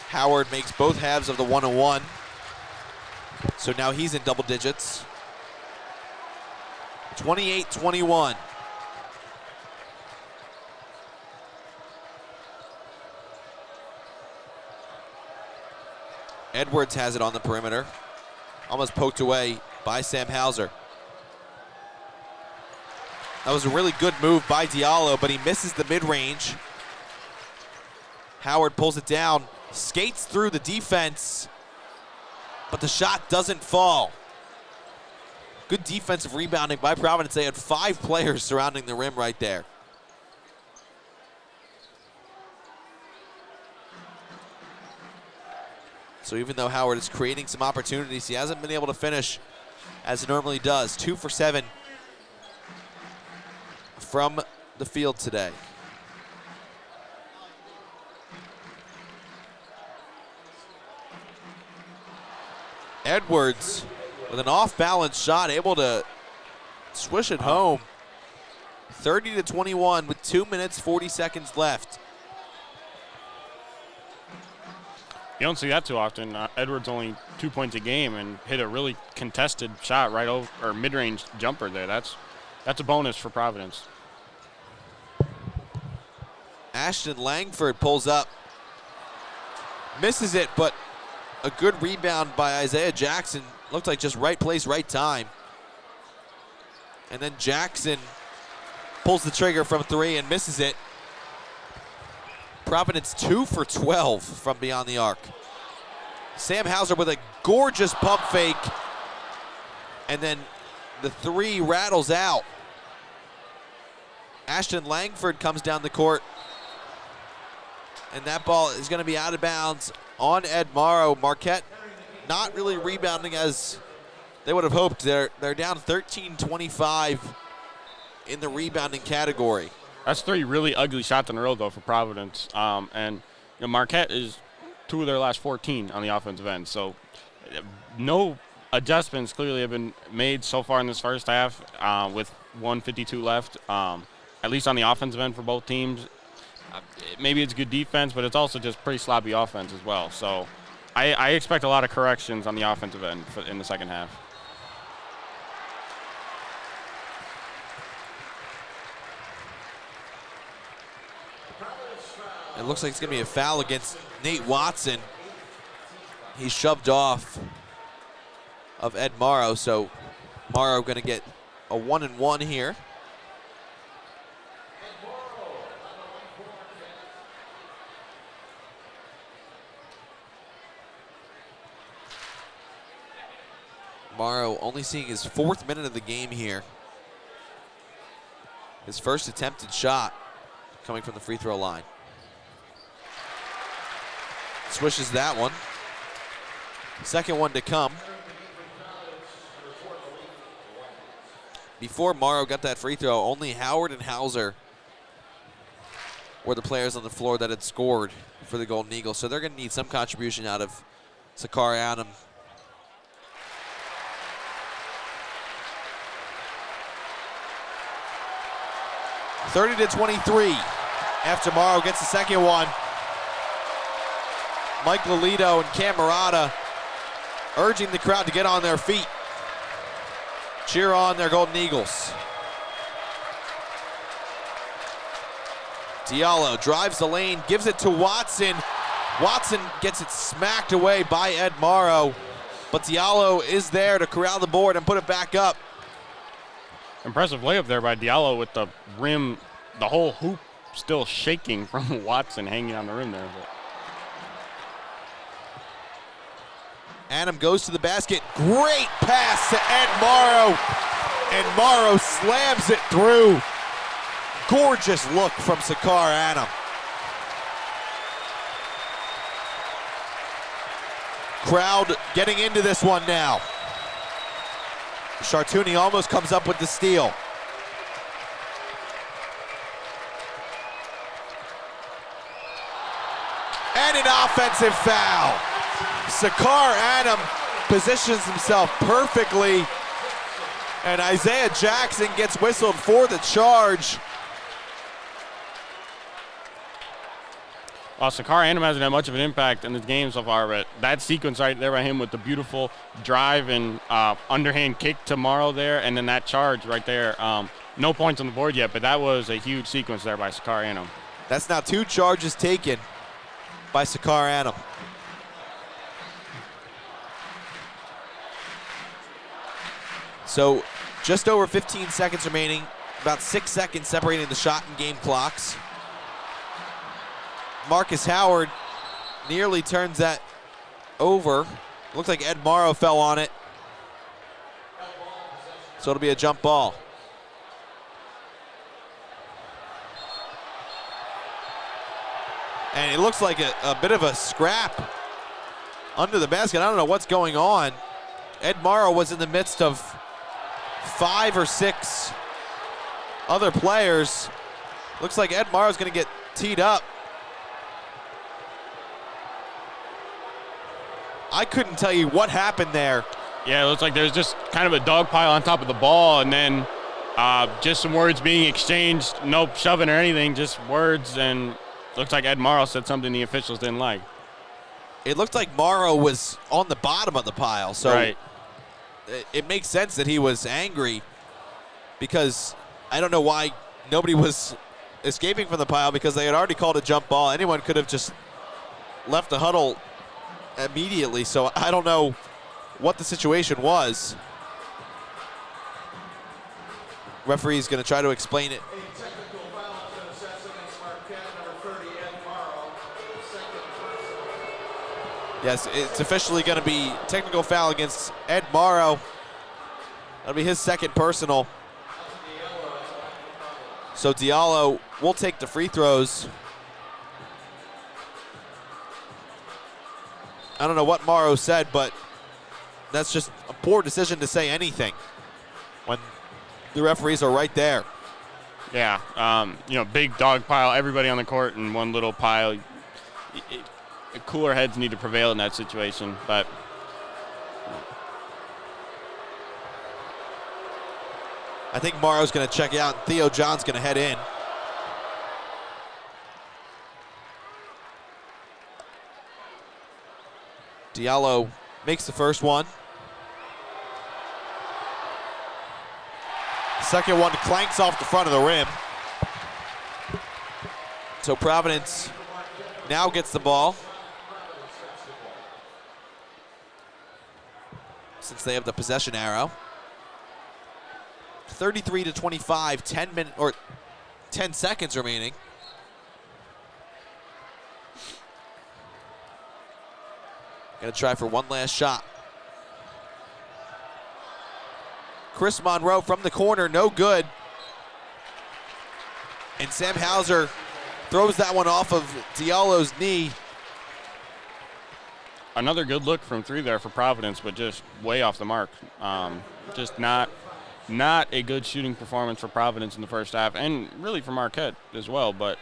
Howard makes both halves of the 1-on-1. So now he's in double digits. 28-21. Edwards has it on the perimeter. Almost poked away by Sam Hauser. That was a really good move by Diallo, but he misses the mid-range. Howard pulls it down, skates through the defense, but the shot doesn't fall. Good defensive rebounding by Providence. They had 5 players surrounding the rim right there. So even though Howard is creating some opportunities, he hasn't been able to finish as he normally does. 2 for 7 from the field today. Edwards with an off-balance shot, able to swish it home. 30-21 with 2 minutes, 40 seconds left. You don't see that too often. Edwards only 2 points a game and hit a really contested shot right over, or mid-range jumper there. That's a bonus for Providence. Ashton Langford pulls up. Misses it, but a good rebound by Isaiah Jackson. Looked like just right place, right time. And then Jackson pulls the trigger from 3 and misses it. Providence 2 for 12 from beyond the arc. Sam Hauser with a gorgeous pump fake. And then the 3 rattles out. Ashton Langford comes down the court. And that ball is going to be out of bounds on Ed Morrow. Marquette not really rebounding as they would have hoped. They're down 13-25 in the rebounding category. That's 3 really ugly shots in a row, though, for Providence. And Marquette is 2 of their last 14 on the offensive end. So no adjustments clearly have been made so far in this first half with 1:52 left, at least on the offensive end for both teams. Maybe it's good defense, but it's also just pretty sloppy offense as well. So I expect a lot of corrections on the offensive end in the second half. It looks like it's going to be a foul against Nate Watson. He's shoved off of Ed Morrow, so Morrow going to get a 1-and-1 here. Morrow only seeing his 4th minute of the game here. His first attempted shot coming from the free throw line. Swishes that one. Second one to come. Before Morrow got that free throw, only Howard and Hauser were the players on the floor that had scored for the Golden Eagles. So they're going to need some contribution out of Sakari Adam. (30-23) after Morrow gets the second one. Mike Lolito and Camerata urging the crowd to get on their feet. Cheer on their Golden Eagles. Diallo drives the lane, gives it to Watson. Watson gets it smacked away by Ed Morrow, but Diallo is there to corral the board and put it back up. Impressive layup there by Diallo with the rim, the whole hoop still shaking from Watson hanging on the rim there. Adam goes to the basket. Great pass to Ed Morrow. And Morrow slams it through. Gorgeous look from Sakar Adam. Crowd getting into this one now. Chartouni almost comes up with the steal. And an offensive foul. Sakar Adam positions himself perfectly, and Isaiah Jackson gets whistled for the charge. Well, Sakar Adam hasn't had much of an impact in this game so far, but that sequence right there by him with the beautiful drive and underhand kick to Morrow there, and then that charge right there. No points on the board yet, but that was a huge sequence there by Sakar Adam. That's now 2 charges taken by Sakar Adam. So just over 15 seconds remaining, about 6 seconds separating the shot and game clocks. Marcus Howard nearly turns that over. Looks like Ed Morrow fell on it. So it'll be a jump ball. And it looks like a bit of a scrap under the basket. I don't know what's going on. Ed Morrow was in the midst of 5 or 6 other players. Looks like Ed Morrow's going to get teed up. I couldn't tell you what happened there. Yeah, it looks like there's just kind of a dog pile on top of the ball, and then just some words being exchanged. No shoving or anything, just words, and looks like Ed Morrow said something the officials didn't like. It looked like Morrow was on the bottom of the pile, so right. It makes sense that he was angry, because I don't know why nobody was escaping from the pile, because they had already called a jump ball. Anyone could have just left the huddle immediately, so I don't know what the situation was. Referee's going to try to explain it. A technical foul has been assessed against Marquette, number 30, Ed Morrow. Second personal. Yes, it's officially going to be technical foul against Ed Morrow. That'll be his second personal. So Diallo will take the free throws. I don't know what Morrow said, but that's just a poor decision to say anything when the referees are right there. Yeah, big dog pile, everybody on the court in one little pile. Cooler heads need to prevail in that situation, but I think Morrow's going to check out, and Theo John's going to head in. Diallo makes the first one. Second one clanks off the front of the rim. So Providence now gets the ball, since they have the possession arrow. 33-25, 10 seconds remaining. Gonna try for one last shot. Chris Monroe from the corner, no good. And Sam Hauser throws that one off of Diallo's knee. Another good look from three there for Providence, but just way off the mark. Just not a good shooting performance for Providence in the first half, and really for Marquette as well. But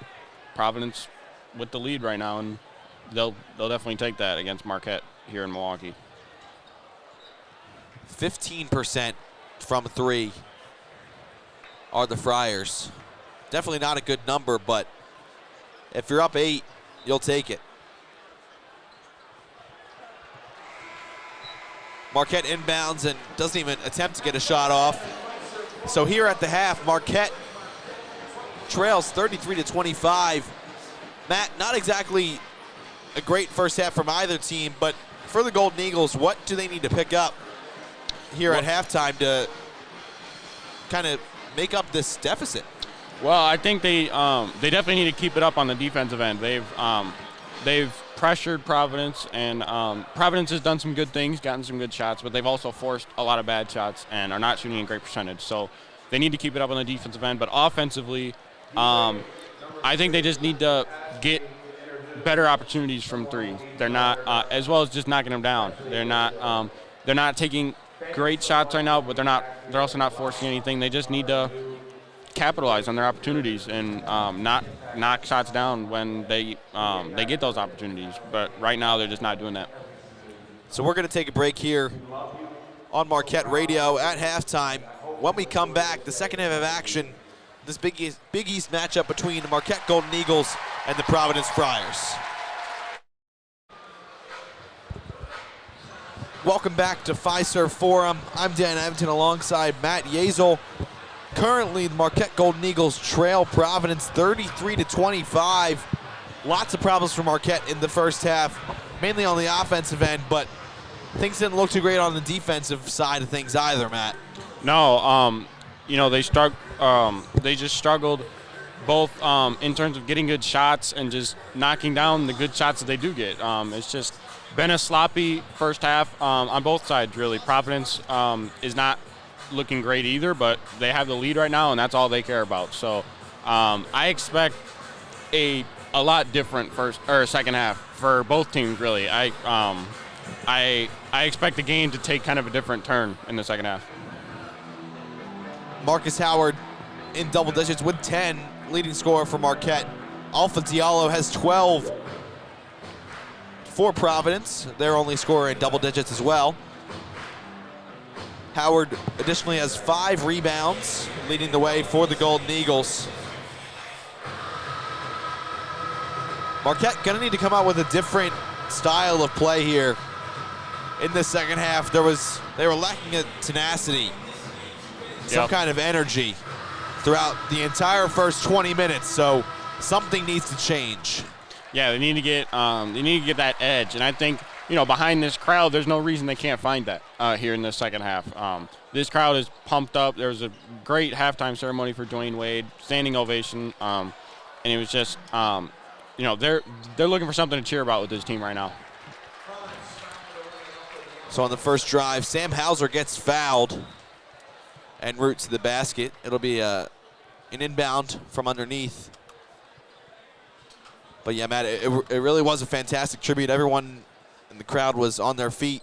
Providence with the lead right now, and they'll definitely take that against Marquette here in Milwaukee. 15% from three are the Friars. Definitely not a good number, but if you're up 8, you'll take it. Marquette inbounds and doesn't even attempt to get a shot off. So here at the half, Marquette trails 33-25. Matt, not exactly a great first half from either team, but for the Golden Eagles, what do they need to pick up here at halftime to kind of make up this deficit? Well, I think they definitely need to keep it up on the defensive end. They've pressured Providence, and Providence has done some good things, gotten some good shots, but they've also forced a lot of bad shots and are not shooting a great percentage. So they need to keep it up on the defensive end. But offensively, I think they just need to get better opportunities from three. They're not, as well as just knocking them down. They're not taking great shots right now, but they're also not forcing anything. They just need to capitalize on their opportunities and not knock shots down when they get those opportunities. But right now, they're just not doing that. So we're going to take a break here on Marquette Radio at halftime. When we come back, the second half of action, this Big East matchup between the Marquette Golden Eagles and the Providence Friars. Welcome back to Fiserv Forum. I'm Dan Evington alongside Matt Yeazel. Currently, the Marquette Golden Eagles trail Providence 33-25. Lots of problems for Marquette in the first half, mainly on the offensive end, but things didn't look too great on the defensive side of things either, Matt. No, they just struggled both in terms of getting good shots and just knocking down the good shots that they do get. It's just been a sloppy first half on both sides, really. Providence is not looking great either, but they have the lead right now, and that's all they care about. So I expect a lot different second half for both teams, really. I expect the game to take kind of a different turn in the second half. Marcus Howard in double digits with 10, leading scorer for Marquette. Alpha Diallo has 12. for Providence. Their only scorer in double digits as well. Howard additionally has 5 rebounds, leading the way for the Golden Eagles. Marquette gonna need to come out with a different style of play here in the second half. They were lacking a tenacity, some kind of energy throughout the entire first 20 minutes, so something needs to change. Yeah, they need to get that edge, and I think, you know, behind this crowd, there's no reason they can't find that here in the second half. This crowd is pumped up. There was a great halftime ceremony for Dwayne Wade, standing ovation, and it was just, you know, they're looking for something to cheer about with this team right now. So on the first drive, Sam Hauser gets fouled en route to the basket. It'll be an inbound from underneath. But yeah, Matt, it really was a fantastic tribute. Everyone in the crowd was on their feet.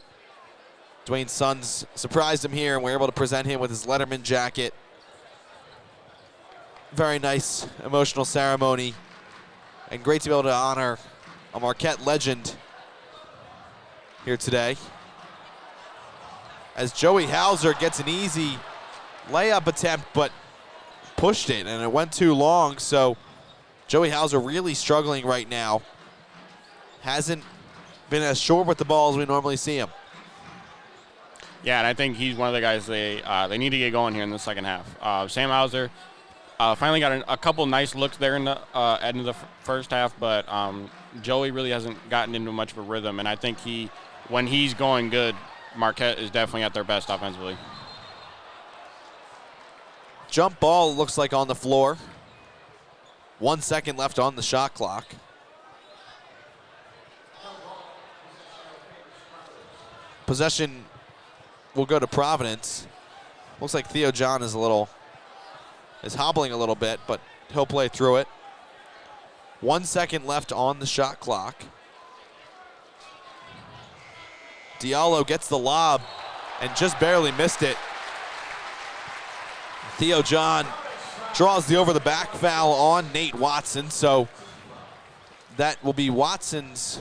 Dwayne's sons surprised him here, and we're able to present him with his Letterman jacket. Very nice, emotional ceremony, and great to be able to honor a Marquette legend here today. As Joey Hauser gets an easy layup attempt, but pushed it, and it went too long, so Joey Hauser really struggling right now. Hasn't been as sure with the ball as we normally see him. Yeah, and I think he's one of the guys they need to get going here in the second half. Sam Hauser finally got a couple nice looks there in the end of the first half, but Joey really hasn't gotten into much of a rhythm, and I think when he's going good, Marquette is definitely at their best offensively. Jump ball looks like on the floor. 1 second left on the shot clock. Possession will go to Providence. Looks like Theo John is hobbling a little bit, but he'll play through it. 1 second left on the shot clock. Diallo gets the lob and just barely missed it. Theo John draws the over-the-back foul on Nate Watson, so that will be Watson's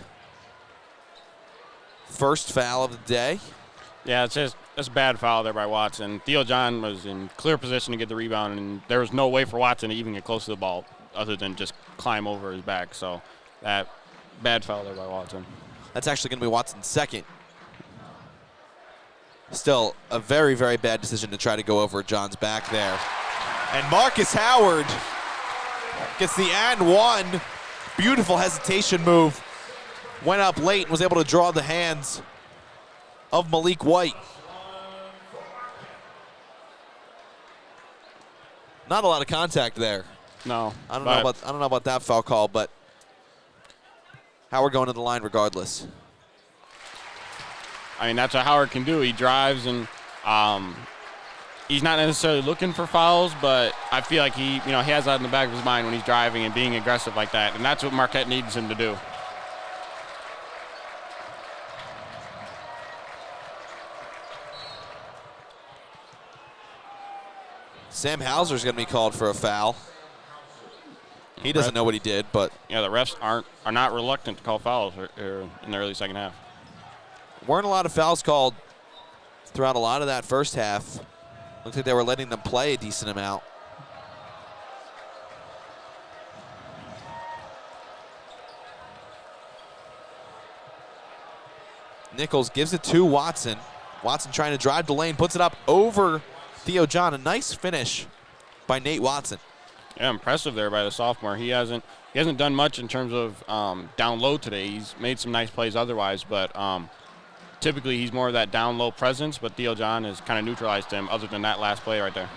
first foul of the day. Yeah, it's a bad foul there by Watson. Theo John was in clear position to get the rebound, and there was no way for Watson to even get close to the ball other than just climb over his back. So that bad foul there by Watson. That's actually going to be Watson's second. Still a very, very bad decision to try to go over John's back there. And Marcus Howard gets the and one. Beautiful hesitation move. Went up late and was able to draw the hands of Malik White. Not a lot of contact there. No. I don't know about that foul call, but Howard going to the line regardless. I mean, that's what Howard can do. He drives, and he's not necessarily looking for fouls, but I feel like he has that in the back of his mind when he's driving and being aggressive like that, and that's what Marquette needs him to do. Sam Hauser's going to be called for a foul. He doesn't know what he did, but yeah, the refs are not reluctant to call fouls in the early second half. Weren't a lot of fouls called throughout a lot of that first half. Looks like they were letting them play a decent amount. Nichols gives it to Watson. Watson trying to drive the lane, puts it up over Theo John. A nice finish by Nate Watson. Yeah, impressive there by the sophomore. He hasn't done much in terms of down low today. He's made some nice plays otherwise, but typically he's more of that down low presence, but Theo John has kind of neutralized him other than that last play right there.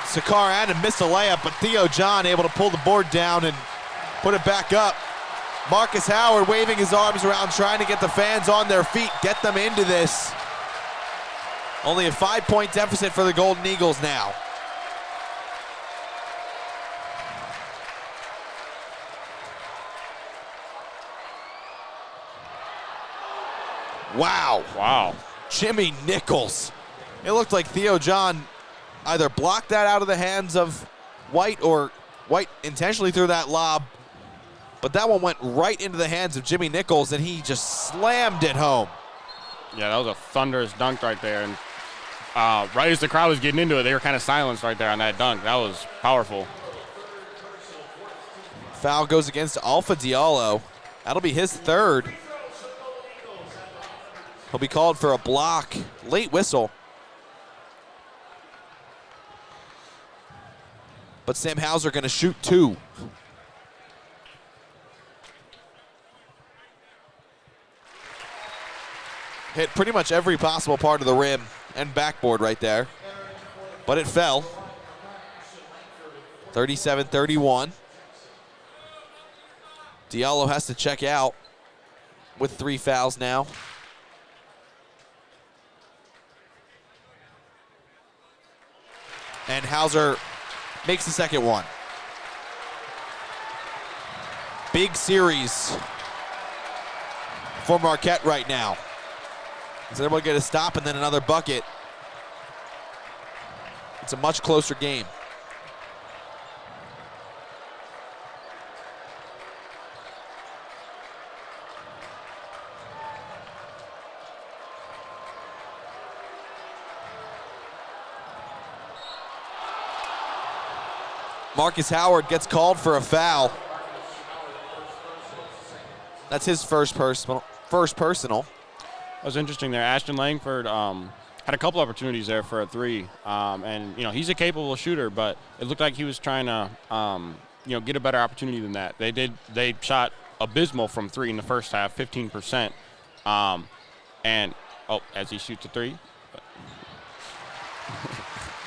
Sakar Adam missed a layup, but Theo John able to pull the board down and put it back up. Marcus Howard waving his arms around, trying to get the fans on their feet, get them into this. Only a 5-point deficit for the Golden Eagles now. Wow. Jimmy Nichols. It looked like Theo John either blocked that out of the hands of White or White intentionally threw that lob. But that one went right into the hands of Jimmy Nichols, and he just slammed it home. Yeah, that was a thunderous dunk right there. And right as the crowd was getting into it, they were kind of silenced right there on that dunk. That was powerful. Foul goes against Alpha Diallo. That'll be his third. He'll be called for a block. Late whistle. But Sam Hauser going to shoot 2. Hit pretty much every possible part of the rim and backboard right there. But it fell. 37-31. Diallo has to check out with 3 fouls now. And Hauser makes the second one. Big series for Marquette right now. Is able to get a stop and then another bucket. It's a much closer game. Marcus Howard gets called for a foul. That's his first personal. That was interesting there. Ashton Langford had a couple opportunities there for a 3, and he's a capable shooter, but it looked like he was trying to get a better opportunity than that. They shot abysmal from 3 in the first half, 15%, and as he shoots a 3.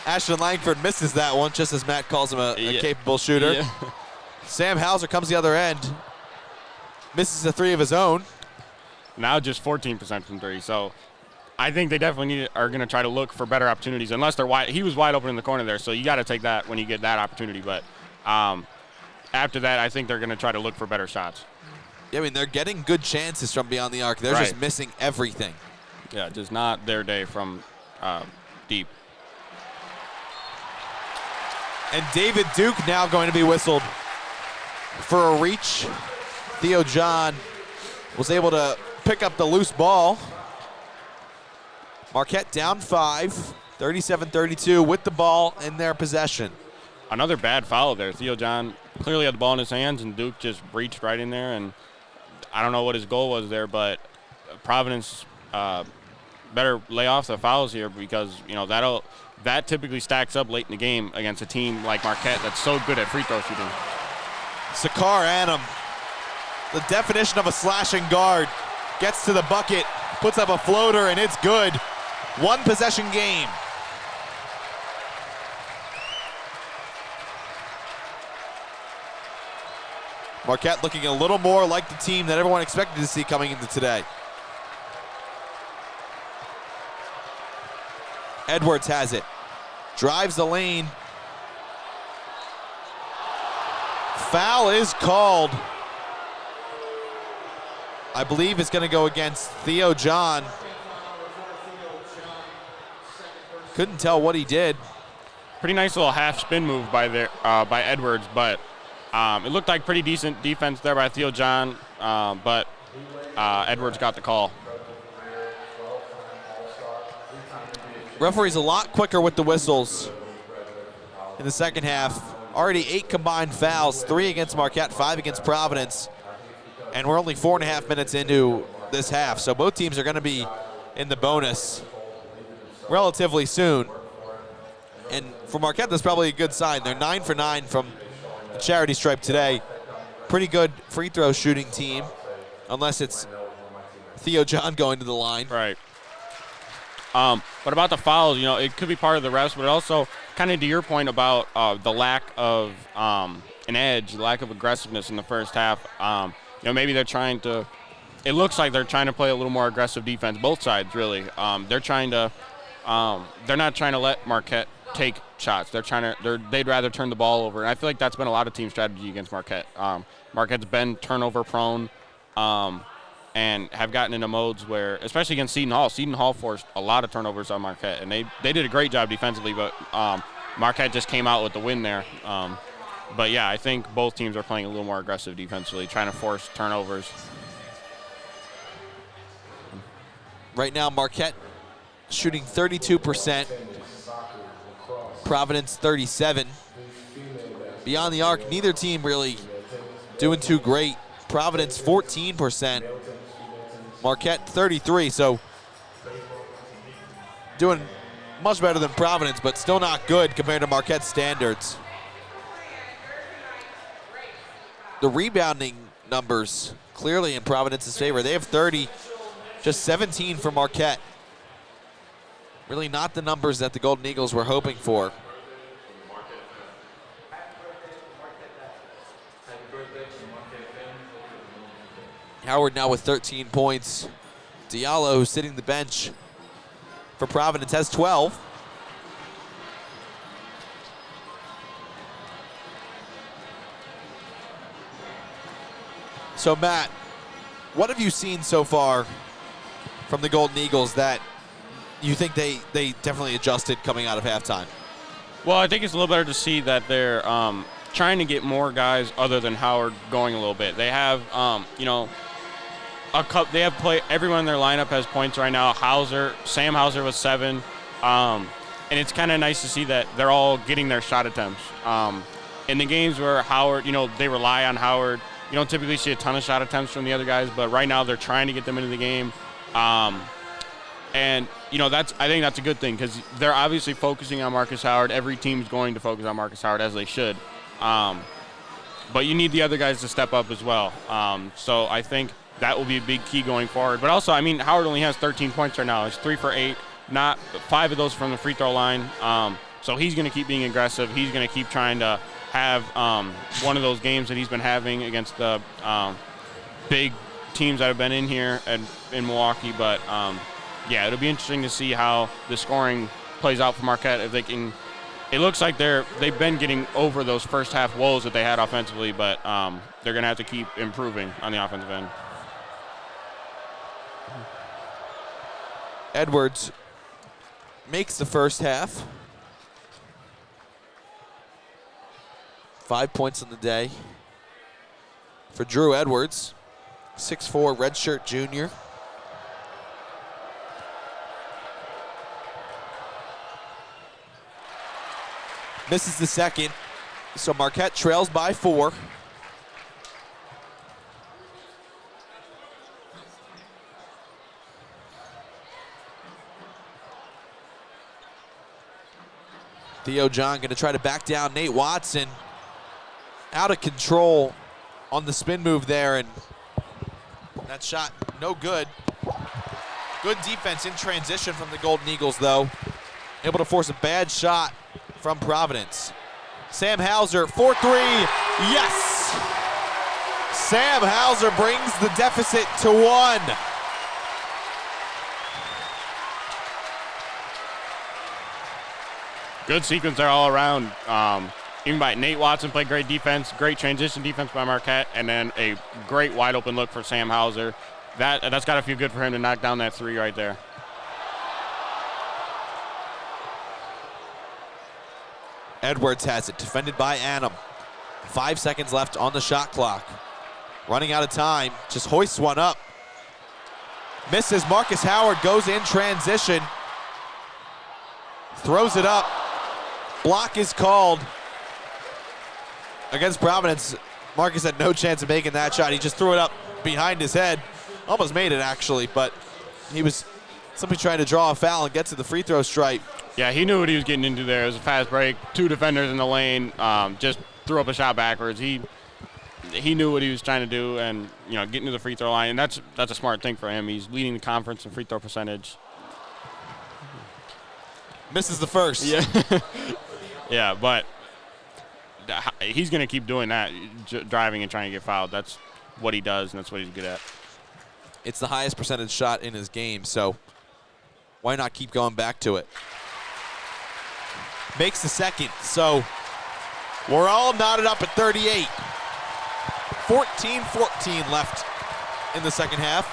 Ashton Langford misses that one, just as Matt calls him a capable shooter. Yeah. Sam Hauser comes the other end, misses a 3 of his own. Now just 14% from 3. So I think they definitely are going to try to look for better opportunities, unless they're wide. He was wide open in the corner there, so you got to take that when you get that opportunity. But after that, I think they're going to try to look for better shots. Yeah, I mean, they're getting good chances from beyond the arc. They're just missing everything. Yeah, just not their day from deep. And David Duke now going to be whistled for a reach. Theo John was able to pick up the loose ball. Marquette down 5, 37-32 with the ball in their possession. Another bad foul there. Theo John clearly had the ball in his hands, and Duke just reached right in there. And I don't know what his goal was there, but Providence better lay off the fouls here, because that typically stacks up late in the game against a team like Marquette that's so good at free throw shooting. Sakar Annam, the definition of a slashing guard, gets to the bucket, puts up a floater, and it's good. 1 possession game. Marquette looking a little more like the team that everyone expected to see coming into today. Edwards has it. Drives the lane. Foul is called. I believe it's going to go against Theo John. Couldn't tell what he did. Pretty nice little half spin move by Edwards, but it looked like pretty decent defense there by Theo John, but Edwards got the call. Referee's a lot quicker with the whistles in the second half. Already 8 combined fouls, 3 against Marquette, 5 against Providence. And we're only 4.5 minutes into this half, so both teams are going to be in the bonus relatively soon. And for Marquette, that's probably a good sign. They're 9 for 9 from the charity stripe today. Pretty good free throw shooting team, unless it's Theo John going to the line. Right. But about the fouls, it could be part of the refs, but also kind of to your point about the lack of an edge, the lack of aggressiveness in the first half. Maybe they're trying to. It looks like they're trying to play a little more aggressive defense, both sides really. They're trying to. They're not trying to let Marquette take shots. They'd rather turn the ball over. And I feel like that's been a lot of team strategy against Marquette. Marquette's been turnover prone. And have gotten into modes where, especially against Seton Hall forced a lot of turnovers on Marquette, and they did a great job defensively, but Marquette just came out with the win there. But yeah, I think both teams are playing a little more aggressive defensively, trying to force turnovers. Right now, Marquette shooting 32%. Providence 37. Beyond the arc, neither team really doing too great. Providence 14%. Marquette 33, so doing much better than Providence, but still not good compared to Marquette's standards. The rebounding numbers clearly in Providence's favor. They have 30, just 17 for Marquette. Really not the numbers that the Golden Eagles were hoping for. Howard now with 13 points. Diallo, who's sitting the bench for Providence, has 12. So, Matt, what have you seen so far from the Golden Eagles that you think they definitely adjusted coming out of halftime? Well, I think it's a little better to see that they're trying to get more guys other than Howard going a little bit. They have, they have everyone in their lineup has points right now. Sam Hauser was 7. And it's kind of nice to see that they're all getting their shot attempts. In the games where Howard, they rely on Howard, you don't typically see a ton of shot attempts from the other guys, but right now they're trying to get them into the game. And, I think that's a good thing because they're obviously focusing on Marcus Howard. Every team's going to focus on Marcus Howard, as they should. But you need the other guys to step up as well. So I think that will be a big key going forward. But also, Howard only has 13 points right now. It's 3 for 8, not 5 of those from the free throw line. So he's going to keep being aggressive. He's going to keep trying to have one of those games that he's been having against the big teams that have been in here and in Milwaukee. But, it'll be interesting to see how the scoring plays out for Marquette. If they can, it looks like they've been getting over those first half woes that they had offensively, but they're going to have to keep improving on the offensive end. Edwards makes the first half. 5 points on the day for Drew Edwards, 6'4", redshirt junior. Misses the second, so Marquette trails by 4. Theo John going to try to back down Nate Watson. Out of control on the spin move there, and that shot no good. Good defense in transition from the Golden Eagles, though. Able to force a bad shot from Providence. Sam Hauser, 4-3, yes! Sam Hauser brings the deficit to 1. Good sequence there all around. Even by Nate Watson played great defense, great transition defense by Marquette, and then a great wide open look for Sam Hauser. That's got to feel good for him to knock down that 3 right there. Edwards has it, defended by Annam. 5 seconds left on the shot clock. Running out of time, just hoists one up. Misses. Marcus Howard goes in transition. Throws it up. Block is called. Against Providence, Marcus had no chance of making that shot. He just threw it up behind his head. Almost made it, actually, but he was simply trying to draw a foul and get to the free throw stripe. Yeah, he knew what he was getting into there. It was a fast break. 2 defenders in the lane, just threw up a shot backwards. He knew what he was trying to do and, getting to the free throw line, and that's a smart thing for him. He's leading the conference in free throw percentage. Misses the first. Yeah, yeah, but he's going to keep doing that, driving and trying to get fouled. That's what he does, and that's what he's good at. It's the highest percentage shot in his game, so why not keep going back to it? Makes the second, so we're all knotted up at 38. 14-14 left in the second half.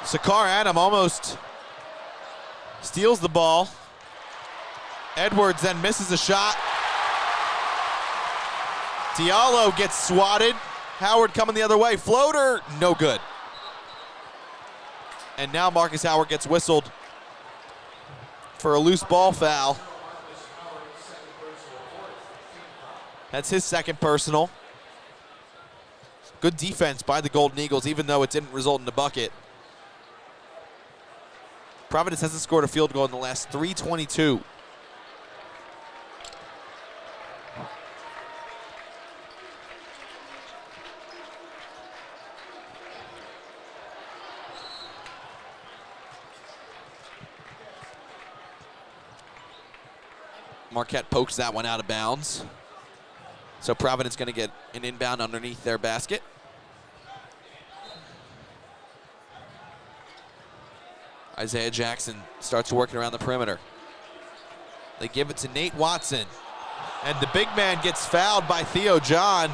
Sakar Adam almost steals the ball. Edwards then misses a shot. Diallo gets swatted. Howard coming the other way. Floater, no good. And now Marcus Howard gets whistled for a loose ball foul. That's his second personal. Good defense by the Golden Eagles, even though it didn't result in a bucket. Providence hasn't scored a field goal in the last 3:22. Marquette pokes that one out of bounds. So Providence going to get an inbound underneath their basket. Isaiah Jackson starts working around the perimeter. They give it to Nate Watson. And the big man gets fouled by Theo John.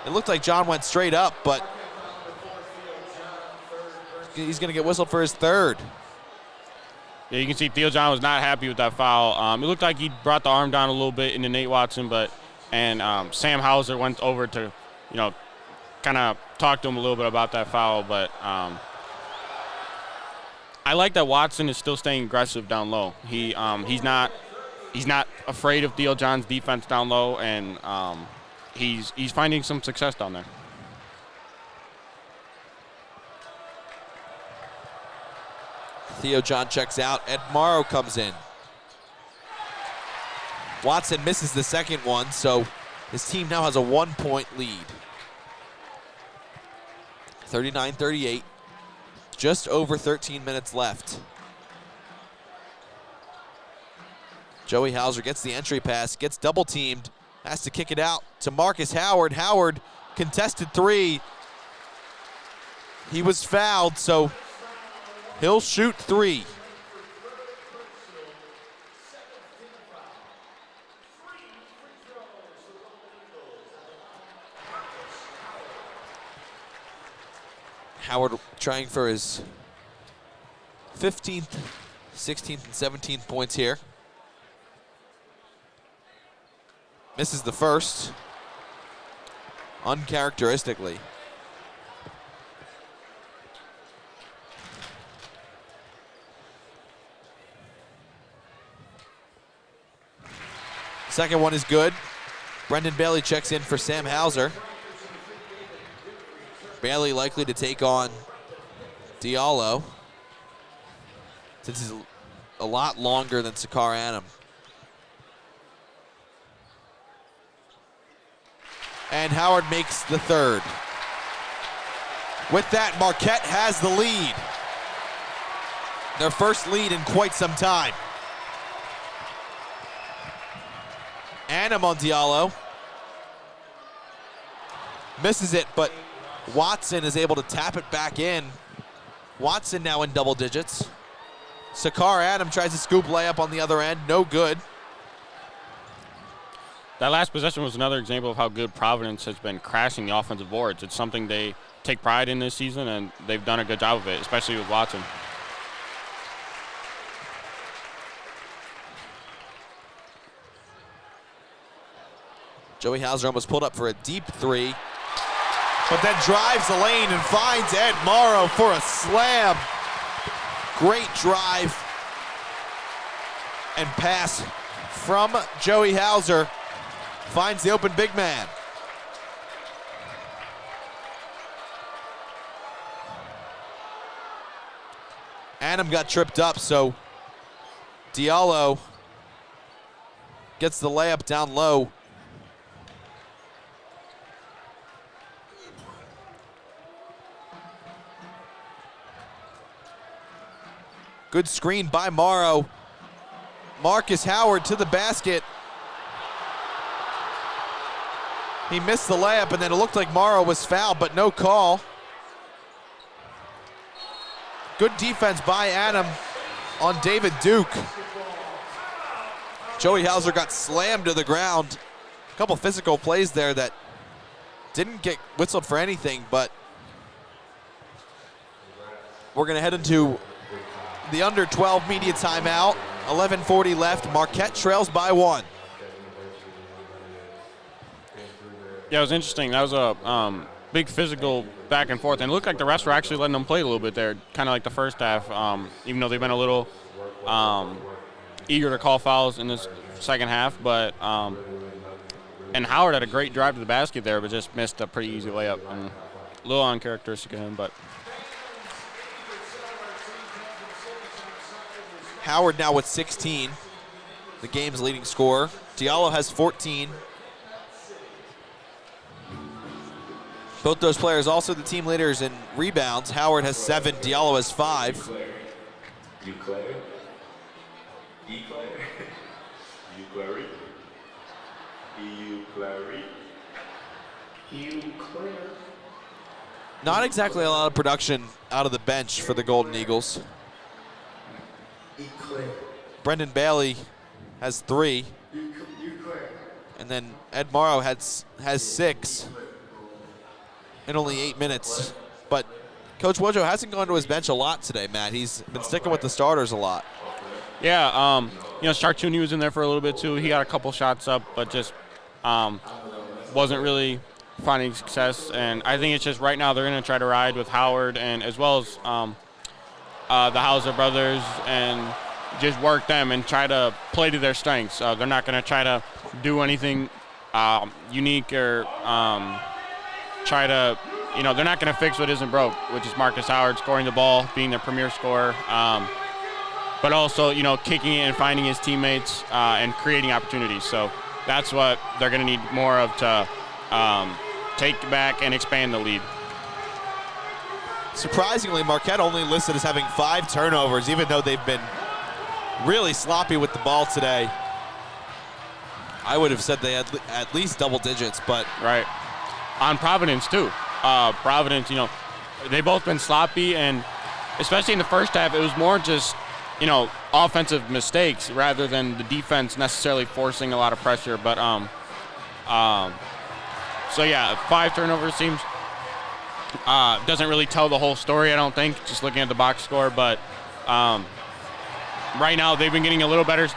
It looked like John went straight up, but he's going to get whistled for his third. Yeah, you can see Theo John was not happy with that foul. It looked like he brought the arm down a little bit into Nate Watson, and Sam Hauser went over to, kind of talk to him a little bit about that foul. But I like that Watson is still staying aggressive down low. He's not afraid of Theo John's defense down low, and he's finding some success down there. Theo John checks out. Ed Morrow comes in. Watson misses the second one, so his team now has a 1-point lead. 39-38. Just over 13 minutes left. Joey Hauser gets the entry pass, gets double teamed, has to kick it out to Marcus Howard. Howard, contested three. He was fouled, so he'll shoot three. Howard trying for his 15th, 16th, and 17th points here. Misses the first, uncharacteristically. Second one is good. Brendan Bailey checks in for Sam Hauser. Bailey likely to take on Diallo, since he's a lot longer than Sakar Adam. And Howard makes the third. With that, Marquette has the lead. Their first lead in quite some time. Adam on Diallo. Misses it, but Watson is able to tap it back in. Watson now in double digits. Sakar Adam tries to scoop layup on the other end. No good. That last possession was another example of how good Providence has been crashing the offensive boards. It's something they take pride in this season, and they've done a good job of it, especially with Watson. Joey Hauser almost pulled up for a deep three, but then drives the lane and finds Ed Morrow for a slam. Great drive and pass from Joey Hauser. Finds the open big man. Adam got tripped up, so Diallo gets the layup down low. Good screen by Morrow. Marcus Howard to the basket. He missed the layup, and then it looked like Morrow was fouled, but no call. Good defense by Adam on David Duke. Joey Hauser got slammed to the ground. A couple physical plays there that didn't get whistled for anything, but we're going to head into the under 12 media timeout 11:40 left. Marquette trails by 1. Yeah, it was interesting. That was a big physical back and forth, and it looked like the refs were actually letting them play a little bit there, kind of like the first half, even though they've been a little eager to call fouls in this second half. But and Howard had a great drive to the basket there, but just missed a pretty easy layup. And a little uncharacteristic of him, but. Howard now with 16, the game's leading scorer. Diallo has 14. Both those players also the team leaders in rebounds. Howard has 7, Diallo has 5. Not exactly a lot of production out of the bench for the Golden Eagles. Brendan Bailey has 3. And then Ed Morrow has 6 in only 8 minutes. But Coach Wojo hasn't gone to his bench a lot today, Matt. He's been sticking with the starters a lot. Yeah, Chartouni was in there for a little bit too. He got a couple shots up, but just wasn't really finding success. And I think it's just right now they're going to try to ride with Howard and as well as the Hauser brothers and just work them and try to play to their strengths. They're not going to try to do anything unique or try to, they're not going to fix what isn't broke, which is Marcus Howard scoring the ball, being the premier scorer, but also, kicking it and finding his teammates and creating opportunities. So that's what they're going to need more of to take back and expand the lead. Surprisingly, Marquette only listed as having 5 turnovers, even though they've been really sloppy with the ball today. I would have said they had at least double digits, but. Right. On Providence, too. Providence, they've both been sloppy, and especially in the first half, it was more just, offensive mistakes rather than the defense necessarily forcing a lot of pressure. But, so yeah, 5 turnovers seems, doesn't really tell the whole story, I don't think, just looking at the box score. But right now they've been getting a little better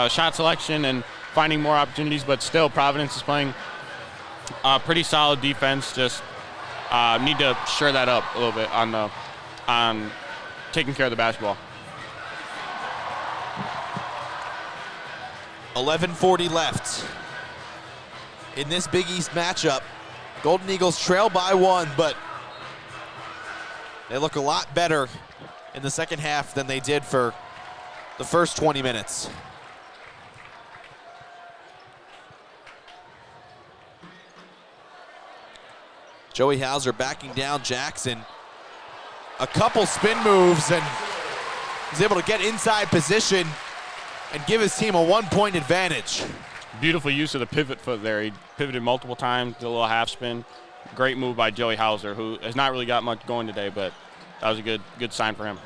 shot selection and finding more opportunities, but still Providence is playing pretty solid defense. Just need to shore that up a little bit on taking care of the basketball. 11:40 left in this Big East matchup. Golden Eagles trail by 1, but they look a lot better in the second half than they did for the first 20 minutes. Joey Hauser backing down Jackson. A couple spin moves, and he's able to get inside position and give his team a 1-point advantage. Beautiful use of the pivot foot there. He pivoted multiple times, did a little half spin. Great move by Joey Hauser, who has not really got much going today, but that was a good sign for him.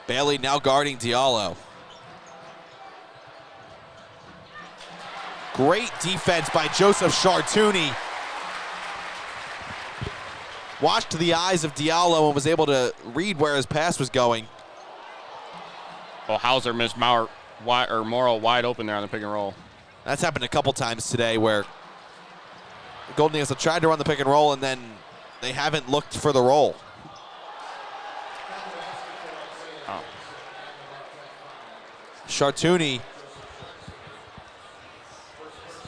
Bailey now guarding Diallo. Great defense by Joseph Chartouni. Watched the eyes of Diallo and was able to read where his pass was going. Well, Hauser missed Morrow wide open there on the pick and roll. That's happened a couple times today where the Golden Eagles have tried to run the pick and roll and then they haven't looked for the roll. Oh. Chartouni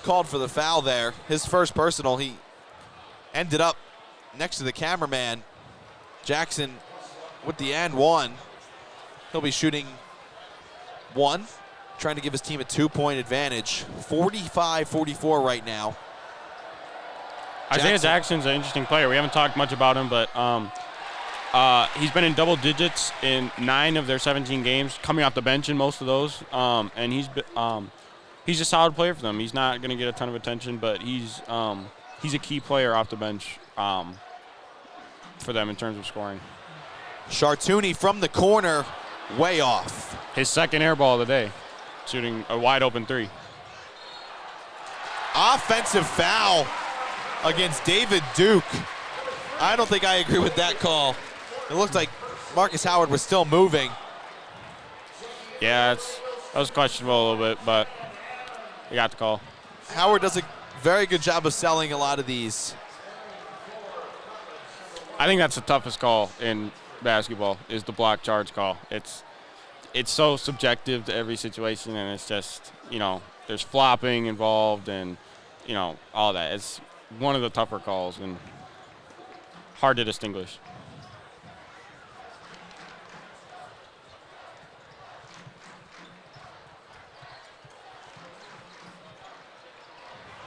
called for the foul there. His first personal. He ended up next to the cameraman. Jackson with the and 1. He'll be shooting 1, trying to give his team a 2-point advantage. 45-44 right now. Isaiah Jackson's an interesting player. We haven't talked much about him, but he's been in double digits in 9 of their 17 games, coming off the bench in most of those. And he's a solid player for them. He's not going to get a ton of attention, but he's a key player off the bench for them in terms of scoring. Chartouni from the corner, way off. His second air ball of the day, shooting a wide open 3. Offensive foul against David Duke. I don't think I agree with that call. It looked like Marcus Howard was still moving. Yeah, that was questionable a little bit, but he got the call. Howard does a very good job of selling a lot of these. I think that's the toughest call in basketball is the block charge call. It's so subjective to every situation, and it's just, there's flopping involved and, all that. It's one of the tougher calls and hard to distinguish.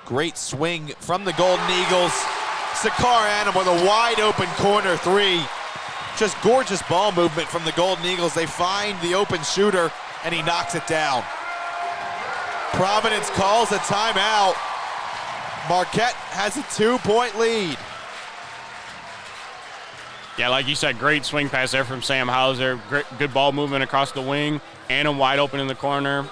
Great swing from the Golden Eagles. Sakar Annam with a wide open corner three. Just gorgeous ball movement from the Golden Eagles. They find the open shooter and he knocks it down. Providence calls a timeout. Marquette has a 2-point lead. Yeah, like you said, great swing pass there from Sam Hauser. Good ball movement across the wing. Annam wide open in the corner.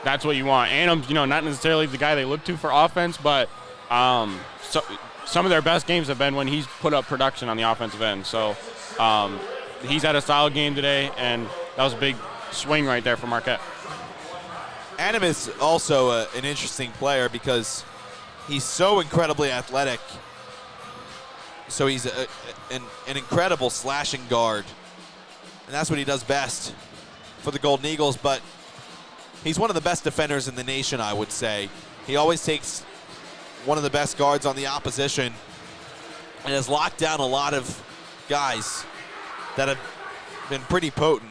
That's what you want. Annam's, not necessarily the guy they look to for offense, but some of their best games have been when he's put up production on the offensive end. So he's had a solid game today, and that was a big swing right there for Marquette. Annam is also an interesting player because he's so incredibly athletic. So he's an incredible slashing guard, and that's what he does best for the Golden Eagles, but he's one of the best defenders in the nation, I would say. He always takes one of the best guards on the opposition and has locked down a lot of guys that have been pretty potent.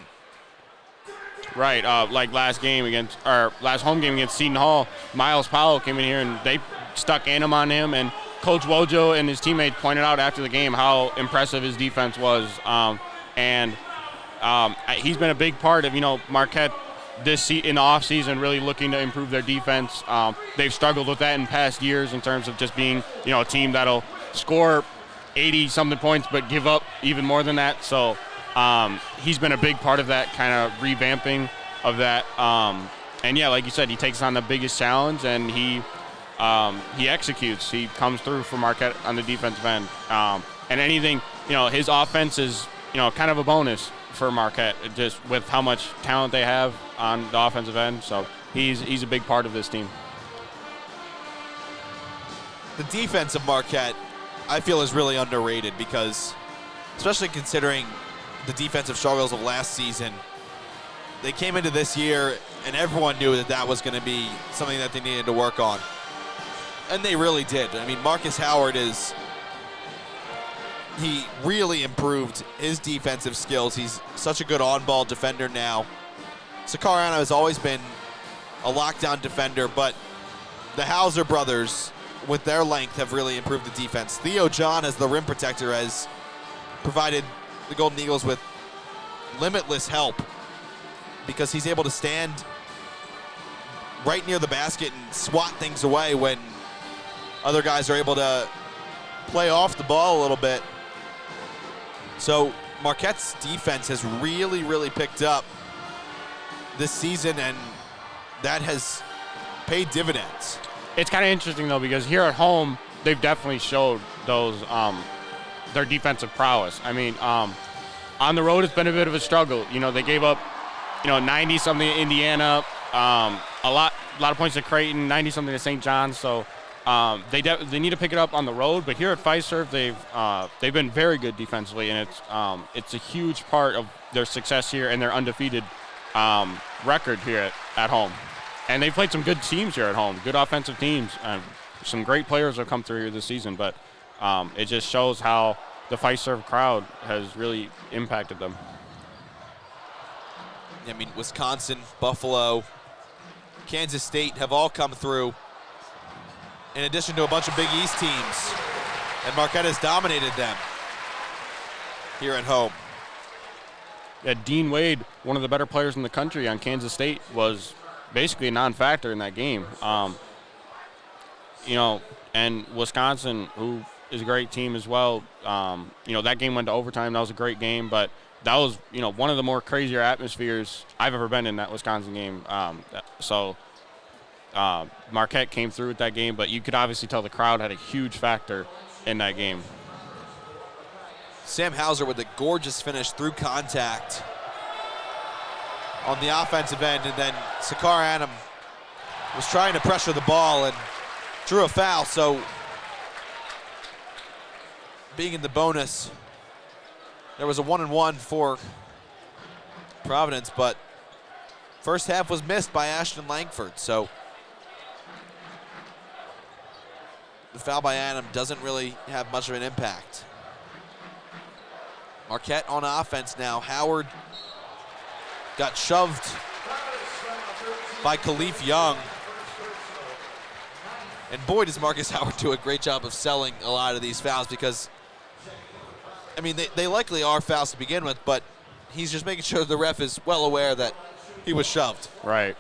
Right, like last home game against Seton Hall, Miles Powell came in here and they stuck Annam on him, and Coach Wojo and his teammates pointed out after the game how impressive his defense was. He's been a big part of, Marquette in the offseason really looking to improve their defense. They've struggled with that in past years in terms of just being, a team that'll score 80-something points but give up even more than that. So he's been a big part of that kind of revamping of that. And, yeah, like you said, he takes on the biggest challenge, and he executes. He comes through for Marquette on the defensive end. And anything, his offense is, kind of a bonus for Marquette, just with how much talent they have on the offensive end. So he's a big part of this team. The defense of Marquette, I feel, is really underrated because, especially considering the defensive struggles of last season, they came into this year and everyone knew that was going to be something that they needed to work on. And they really did. I mean, Marcus Howard he really improved his defensive skills. He's such a good on-ball defender now. Sakar Annam has always been a lockdown defender, but the Hauser brothers, with their length, have really improved the defense. Theo John, as the rim protector, has provided the Golden Eagles with limitless help because he's able to stand right near the basket and swat things away when other guys are able to play off the ball a little bit. So Marquette's defense has really, really picked up this season, and that has paid dividends. It's kind of interesting, though, because here at home, they've definitely showed those their defensive prowess. I mean, on the road, it's been a bit of a struggle. They gave up, 90-something to Indiana, a lot of points to Creighton, 90-something to St. John's. So they need to pick it up on the road. But here at Fiserv, they've been very good defensively, and it's a huge part of their success here and their undefeated record here at home. And they've played some good teams here at home, good offensive teams. Some great players have come through here this season, but it just shows how the Fiserv crowd has really impacted them. I mean, Wisconsin, Buffalo, Kansas State have all come through, in addition to a bunch of Big East teams, and Marquette has dominated them here at home. Yeah, Dean Wade, one of the better players in the country on Kansas State, was basically a non-factor in that game. And Wisconsin, who is a great team as well, that game went to overtime. That was a great game, but that was, one of the more crazier atmospheres I've ever been in that Wisconsin game. Marquette came through with that game, but you could obviously tell the crowd had a huge factor in that game. Sam Hauser with a gorgeous finish through contact. on the offensive end, and then Sakar Adam was trying to pressure the ball and drew a foul, so being in the bonus, there was a 1-and-1 for Providence, but first half was missed by Ashton Langford, so the foul by Adam doesn't really have much of an impact. Marquette on offense now. Howard got shoved by Khalif Young. And boy, does Marcus Howard do a great job of selling a lot of these fouls, because, I mean, they likely are fouls to begin with, but he's just making sure the ref is well aware that he was shoved. Right.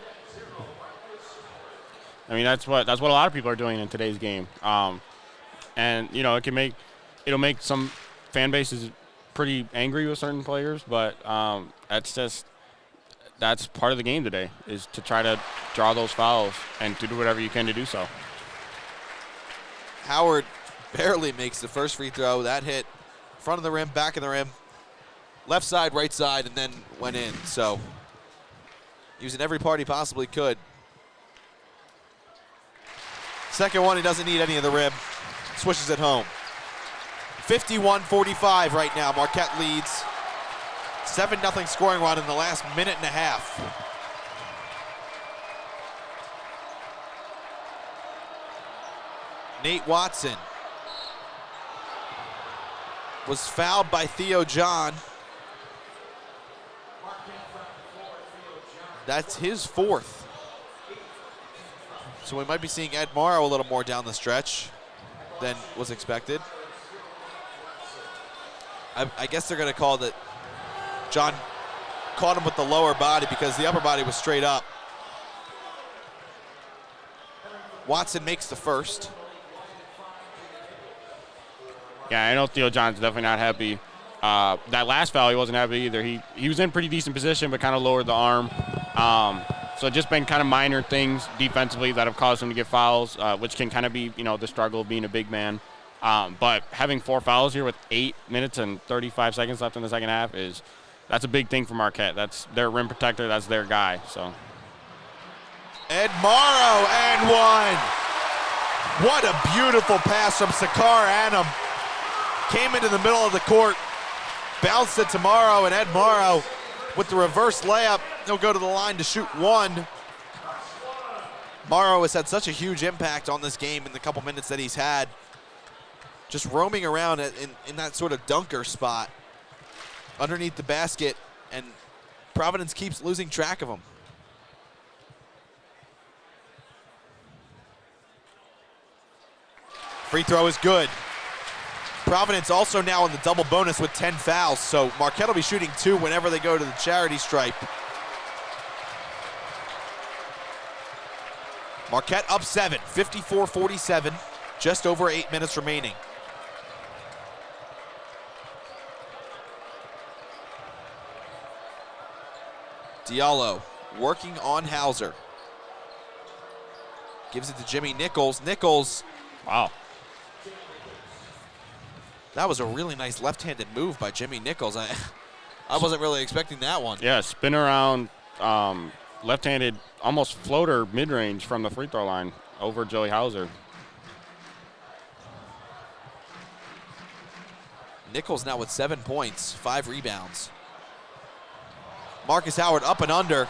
I mean, that's what a lot of people are doing in today's game. And, you know, it'll make some fan bases pretty angry with certain players, but that's part of the game today, is to try to draw those fouls and to do whatever you can to do so. Howard barely makes the first free throw. That hit front of the rim, back of the rim, left side, right side, and then went in. So using every part he possibly could. Second one, he doesn't need any of the rim. Swishes it home. 51-45 right now. Marquette leads. 7-0 scoring run in the last minute and a half. Nate Watson was fouled by Theo John. That's his fourth. So we might be seeing Ed Morrow a little more down the stretch than was expected. I guess they're going to call that John caught him with the lower body because the upper body was straight up. Watson makes the first. Yeah, I know Theo John's definitely not happy. That last foul, he wasn't happy either. He was in pretty decent position, but kind of lowered the arm. So just been kind of minor things defensively that have caused him to get fouls, which can kind of be, you know, the struggle of being a big man. But having 4 fouls here with 8 minutes and 35 seconds left in the second half that's a big thing for Marquette. That's their rim protector. That's their guy. So Ed Morrow and one. What a beautiful pass from Sakar Adam. Came into the middle of the court, bounced it to Morrow, and Ed Morrow with the reverse layup. He'll go to the line to shoot one. Morrow has had such a huge impact on this game in the couple minutes that he's had, just roaming around in that sort of dunker spot underneath the basket, and Providence keeps losing track of him. Free throw is good. Providence also now in the double bonus with 10 fouls, so Marquette will be shooting 2 whenever they go to the charity stripe. Marquette up 7, 54-47, just over 8 minutes remaining. Diallo working on Hauser. Gives it to Jimmy Nichols. Nichols. Wow. That was a really nice left-handed move by Jimmy Nichols. I wasn't really expecting that one. Yeah, spin around, left-handed, almost floater mid-range from the free throw line over Joey Hauser. Nichols now with 7 points, 5 rebounds. Marcus Howard up and under.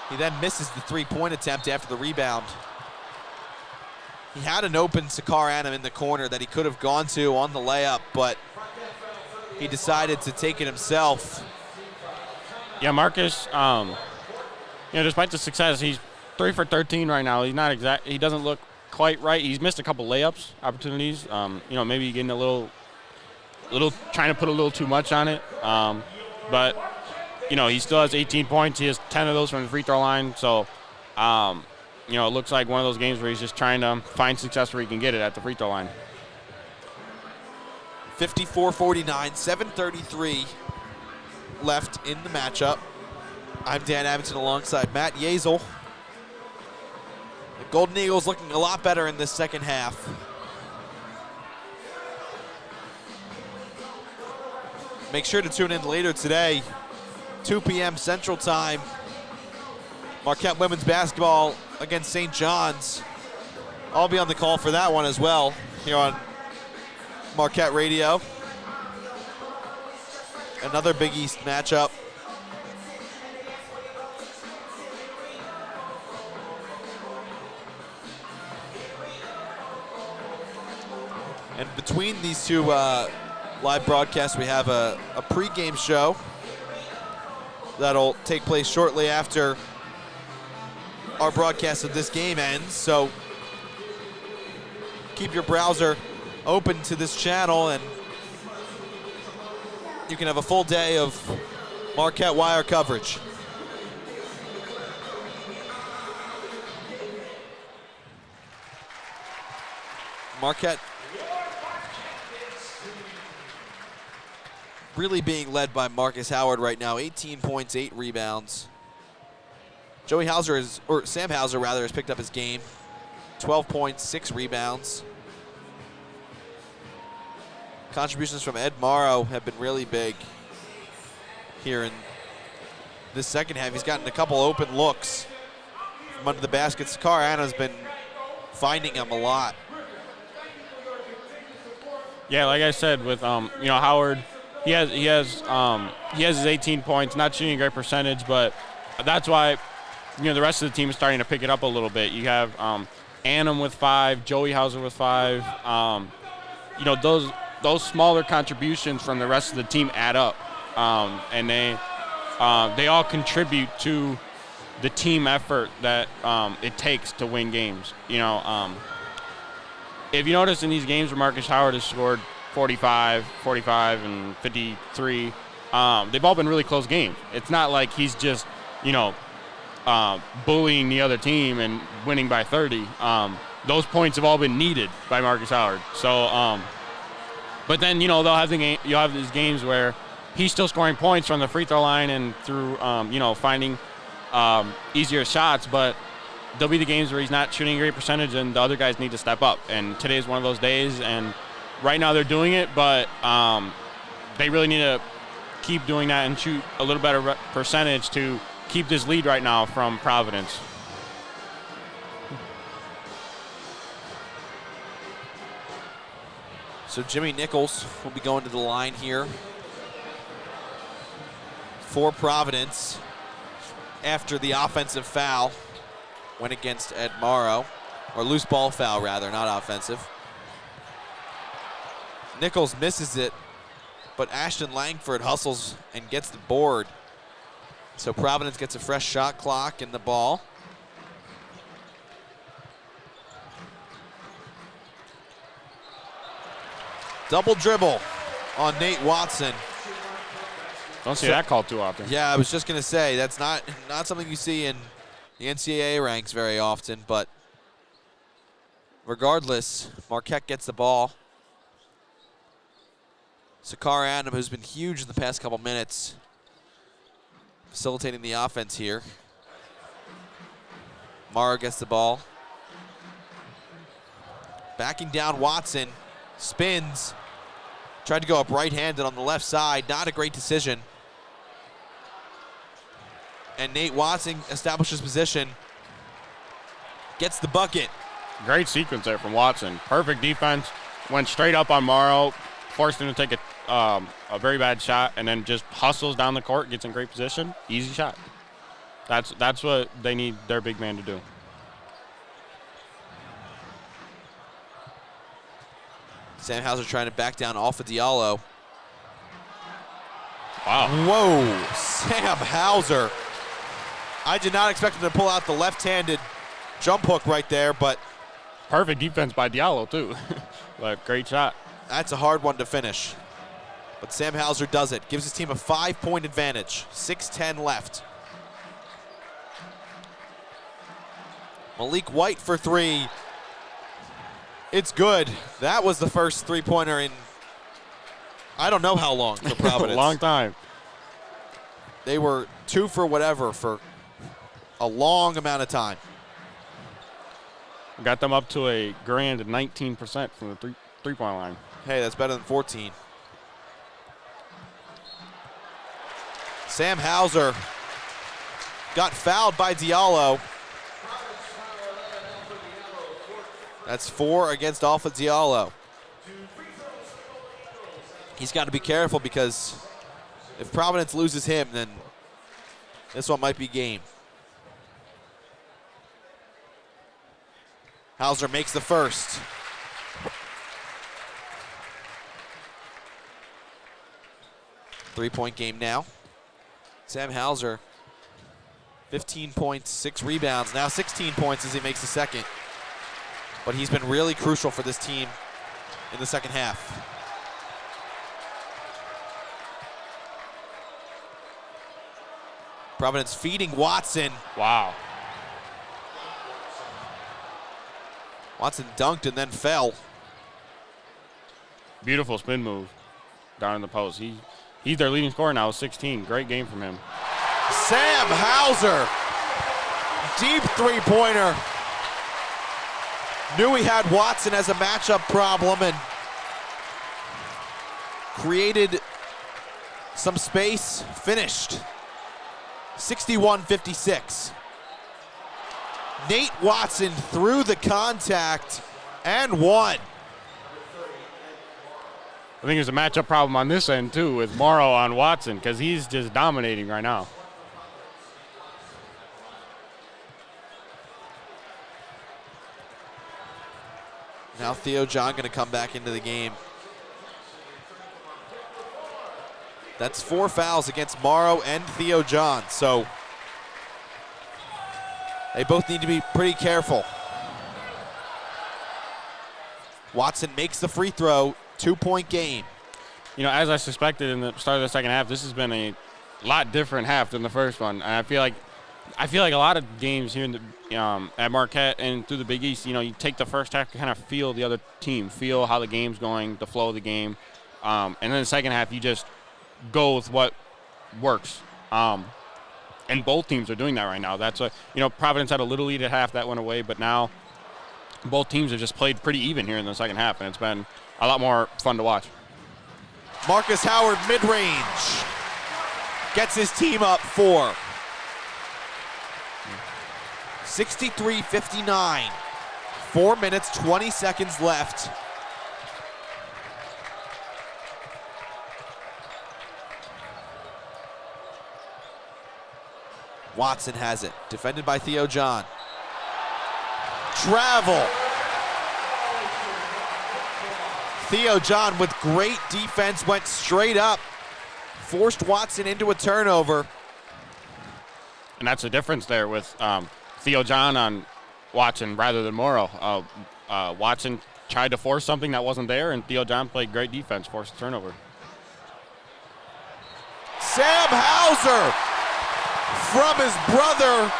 He then misses the 3-point attempt after the rebound. He had an open Sakar Adam in the corner that he could have gone to on the layup, but he decided to take it himself. Yeah, Marcus, despite the success, he's 3 for 13 right now. He's not he doesn't look quite right. He's missed a couple layups opportunities. Maybe getting a little trying to put a little too much on it. But he still has 18 points. He has 10 of those from the free throw line. So, it looks like one of those games where he's just trying to find success where he can get it at the free throw line. 54-49, 7:33 left in the matchup. I'm Dan Abington alongside Matt Yeazel. The Golden Eagles looking a lot better in this second half. make sure to tune in later today, 2 p.m. Central Time. Marquette women's basketball against St. John's. I'll be on the call for that one as well here on Marquette Radio. Another Big East matchup. And between these two live broadcasts, we have a pregame show that'll take place shortly after our broadcast of this game ends. So keep your browser open to this channel and you can have a full day of Marquette Wire coverage. Marquette really being led by Marcus Howard right now. 18 points, 8 rebounds. Sam Hauser rather, has picked up his game. 12 points, 6 rebounds. Contributions from Ed Morrow have been really big here in this second half. He's gotten a couple open looks from under the basket. Sakar Anna's been finding him a lot. Yeah, like I said, with Howard, he has his 18 points, not shooting a great percentage, but that's why the rest of the team is starting to pick it up a little bit. You have Annam with 5, Joey Hauser with 5. Those smaller contributions from the rest of the team add up, and they all contribute to the team effort that it takes to win games. If you notice in these games where Marcus Howard has scored 45, and 53, they've all been really close games. It's not like he's just, bullying the other team and winning by 30. Those points have all been needed by Marcus Howard. So, but then, you'll have these games where he's still scoring points from the free throw line and through, finding easier shots, but there'll be the games where he's not shooting a great percentage and the other guys need to step up. And today is one of those days, and right now they're doing it, but they really need to keep doing that and shoot a little better percentage to keep this lead right now from Providence. So Jimmy Nichols will be going to the line here for Providence after the offensive foul went against Ed Morrow, or loose ball foul rather, not offensive. Nichols misses it, but Ashton Langford hustles and gets the board. So Providence gets a fresh shot clock in the ball. Double dribble on Nate Watson. Don't see that called too often. Yeah, I was just going to say, that's not something you see in the NCAA ranks very often, but regardless, Marquette gets the ball. Sakar Adam, who's been huge in the past couple minutes, facilitating the offense here. Morrow gets the ball. Backing down Watson, spins, tried to go up right-handed on the left side, not a great decision. And Nate Watson establishes position, gets the bucket. Great sequence there from Watson. Perfect defense, went straight up on Morrow, forced him to take a very bad shot, and then just hustles down the court, gets in great position, easy shot. That's what they need their big man to do. Sam Hauser trying to back down off of Diallo. Wow. Whoa, Sam Hauser. I did not expect him to pull out the left-handed jump hook right there, but perfect defense by Diallo, too. But great shot. That's a hard one to finish. But Sam Hauser does it. Gives his team a 5-point advantage. 6:10 left. Malik White for 3. It's good. That was the first three-pointer in I don't know how long for Providence. A long time. They were 2 for whatever for a long amount of time. Got them up to a grand 19% from the three-point line. Hey, that's better than 14. Sam Hauser got fouled by Diallo. That's 4 against Alpha Diallo. He's got to be careful because if Providence loses him, then this one might be game. Hauser makes the first. Three-point game now. Sam Hauser, 15 points, 6 rebounds, now 16 points as he makes the second. But he's been really crucial for this team in the second half. Providence feeding Watson. Wow. Watson dunked and then fell. Beautiful spin move down in the post. He's their leading scorer now with 16. Great game from him. Sam Hauser, deep three-pointer. Knew he had Watson as a matchup problem and created some space, finished. 61-56. Nate Watson through the contact and won. I think there's a matchup problem on this end, too, with Morrow on Watson because he's just dominating right now. Now Theo John going to come back into the game. That's 4 fouls against Morrow and Theo John, so they both need to be pretty careful. Watson makes the free throw, 2-point game. You know, as I suspected in the start of the second half, this has been a lot different half than the first one. And I feel like a lot of games here in the, at Marquette and through the Big East, you know, you take the first half to kind of feel the other team, feel how the game's going, the flow of the game. And then the second half, you just go with what works. And both teams are doing that right now. That's Providence had a little lead at half, that went away, but now both teams have just played pretty even here in the second half, and it's been a lot more fun to watch. Marcus Howard mid-range gets his team up 4. 63-59. 4 minutes, 20 seconds left. Watson has it, defended by Theo John. Travel. Theo John with great defense went straight up, forced Watson into a turnover. And that's the difference there with Theo John on Watson rather than Morrow. Watson tried to force something that wasn't there, and Theo John played great defense, forced a turnover. Sam Hauser from his brother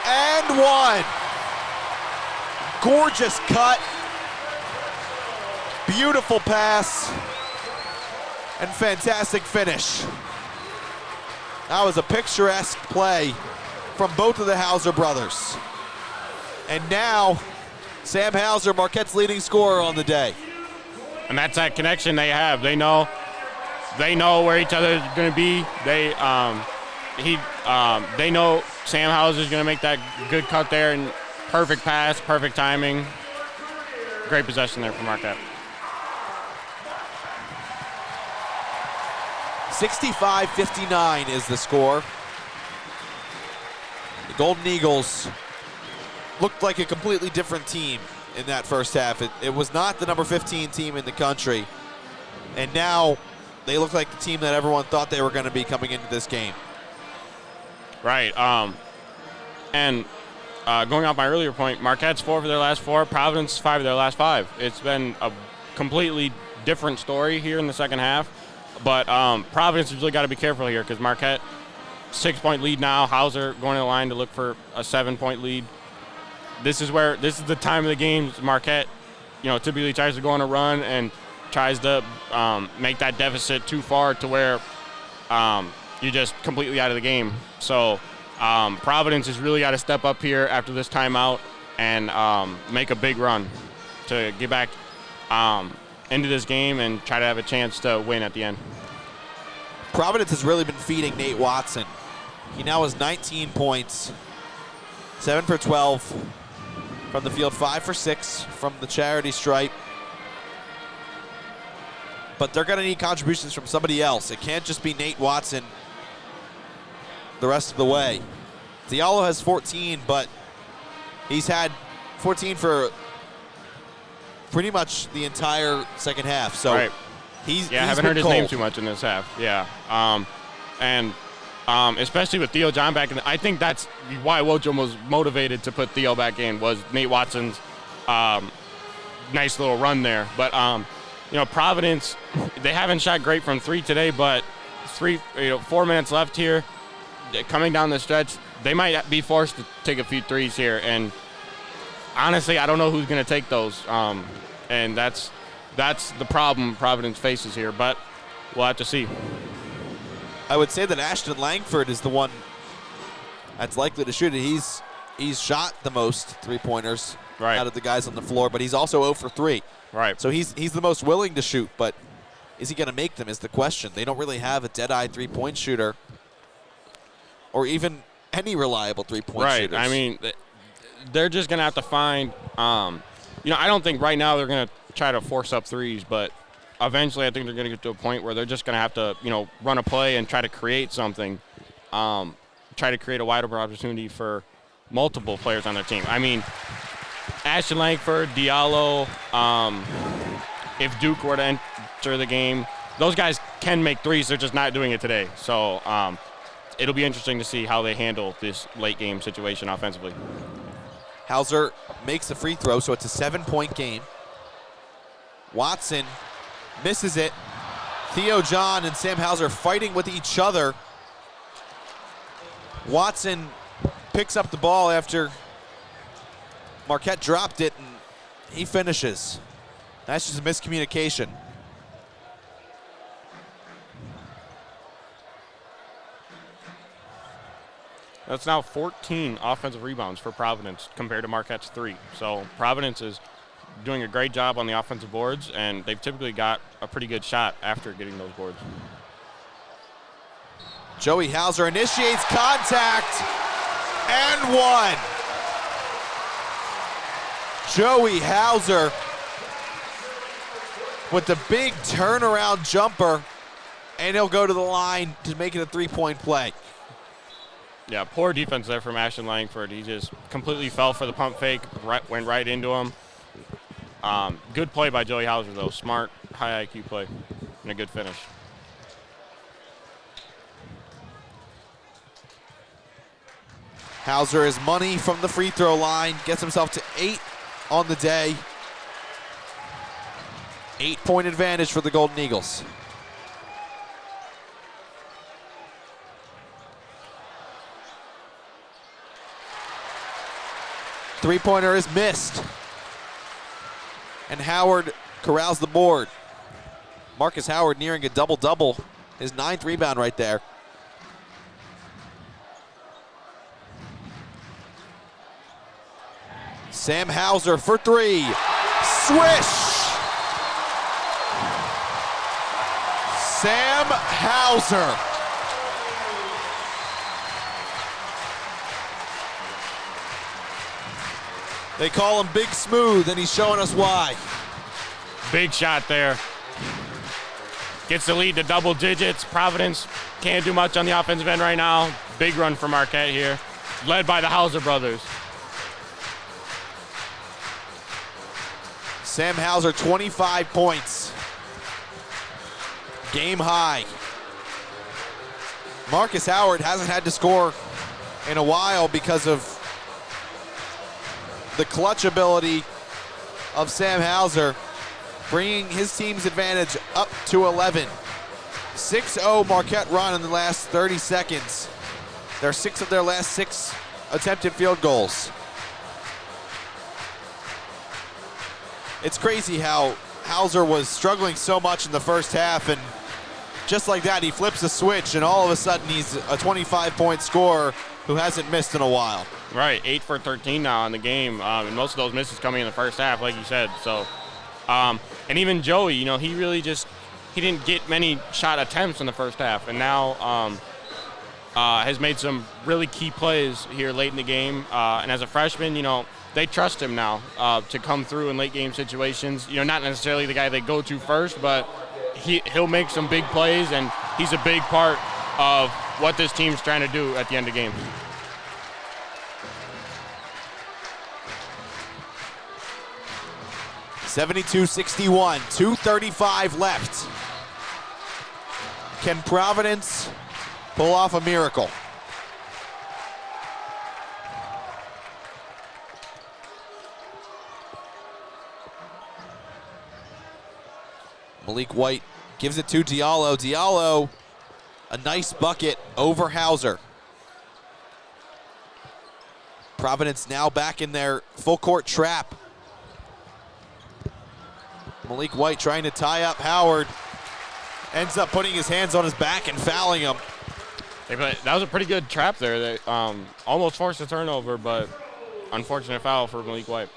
and one. Gorgeous cut. Beautiful pass. And fantastic finish. That was a picturesque play from both of the Hauser brothers. And now, Sam Hauser, Marquette's leading scorer on the day. And that's that connection they have. They know where each other is going to be. They know Sam Hauser is going to make that good cut there, and perfect pass, perfect timing. Great possession there for Marquette. 65-59 is the score. The Golden Eagles looked like a completely different team in that first half. It was not the number 15 team in the country. And now they look like the team that everyone thought they were going to be coming into this game. Right. And going off my earlier point, Marquette's 4 for their last 4, Providence 5 of their last 5. It's been a completely different story here in the second half. But Providence has really got to be careful here because Marquette, 6-point lead now. Hauser going to the line to look for a 7-point lead. This is the time of the game. Marquette, typically tries to go on a run and tries to make that deficit too far to where you're just completely out of the game. So Providence has really got to step up here after this timeout and make a big run to get back into this game and try to have a chance to win at the end. Providence has really been feeding Nate Watson. He now has 19 points, 7 for 12 from the field, 5 for 6 from the charity stripe. But they're going to need contributions from somebody else. It can't just be Nate Watson the rest of the way. Diallo has 14, but he's had 14 for pretty much the entire second half. So right. he's haven't heard his name too much in this half. Yeah. Especially with Theo John back in, I think that's why Wochum was motivated to put Theo back in, was Nate Watson's nice little run there. But Providence, they haven't shot great from 3 today, but 4 minutes left here. Coming down the stretch, they might be forced to take a few threes here, and honestly, I don't know who's going to take those, and that's the problem Providence faces here, but we'll have to see. I would say that Ashton Langford is the one that's likely to shoot it. He's shot the most three-pointers out of the guys on the floor, but he's also 0 for 3. Right. So he's the most willing to shoot, but is he going to make them is the question. They don't really have a dead-eye three-point shooter or even any reliable three-point shooters. Right. I mean, they're just going to have to find I don't think right now they're going to try to force up threes, but eventually I think they're going to get to a point where they're just going to have to, run a play and try to create something, try to create a wide open opportunity for multiple players on their team. I mean, Ashton Langford, Diallo, if Duke were to enter the game, those guys can make threes. They're just not doing it today. So it'll be interesting to see how they handle this late game situation offensively. Hauser makes the free throw, so it's a 7-point game. Watson misses it. Theo John and Sam Hauser fighting with each other. Watson picks up the ball after Marquette dropped it, and he finishes. That's just a miscommunication. That's now 14 offensive rebounds for Providence compared to Marquette's 3. So Providence is doing a great job on the offensive boards, and they've typically got a pretty good shot after getting those boards. Joey Hauser initiates contact and one. Joey Hauser with the big turnaround jumper, and he'll go to the line to make it a three-point play. Yeah, poor defense there from Ashton Langford. He just completely fell for the pump fake, went right into him. Good play by Joey Hauser, though. Smart, high IQ play, and a good finish. Hauser is money from the free throw line, gets himself to 8 on the day. 8-point advantage for the Golden Eagles. Three-pointer is missed. And Howard corrals the board. Marcus Howard nearing a double-double. His 9th rebound right there. Sam Hauser for 3. Swish! Sam Hauser. They call him Big Smooth, and he's showing us why. Big shot there. Gets the lead to double digits. Providence can't do much on the offensive end right now. Big run for Marquette here, led by the Hauser brothers. Sam Hauser, 25 points. Game high. Marcus Howard hasn't had to score in a while because of the clutch ability of Sam Hauser, bringing his team's advantage up to 11. 6-0 Marquette run in the last 30 seconds. They're 6 of their last 6 attempted field goals. It's crazy how Hauser was struggling so much in the first half, and just like that, he flips a switch, and all of a sudden he's a 25-point scorer who hasn't missed in a while. Right, 8 for 13 now in the game, and most of those misses coming in the first half, like you said. So, and even Joey, he really just he didn't get many shot attempts in the first half, and now has made some really key plays here late in the game. And as a freshman, they trust him now to come through in late game situations. Not necessarily the guy they go to first, but he'll make some big plays, and he's a big part of what this team's trying to do at the end of games. (72-61), 2:35 left. Can Providence pull off a miracle? Malik White gives it to Diallo. Diallo, a nice bucket over Hauser. Providence now back in their full court trap. Malik White trying to tie up Howard. Ends up putting his hands on his back and fouling him. That was a pretty good trap there. They almost forced a turnover, but unfortunate foul for Malik White.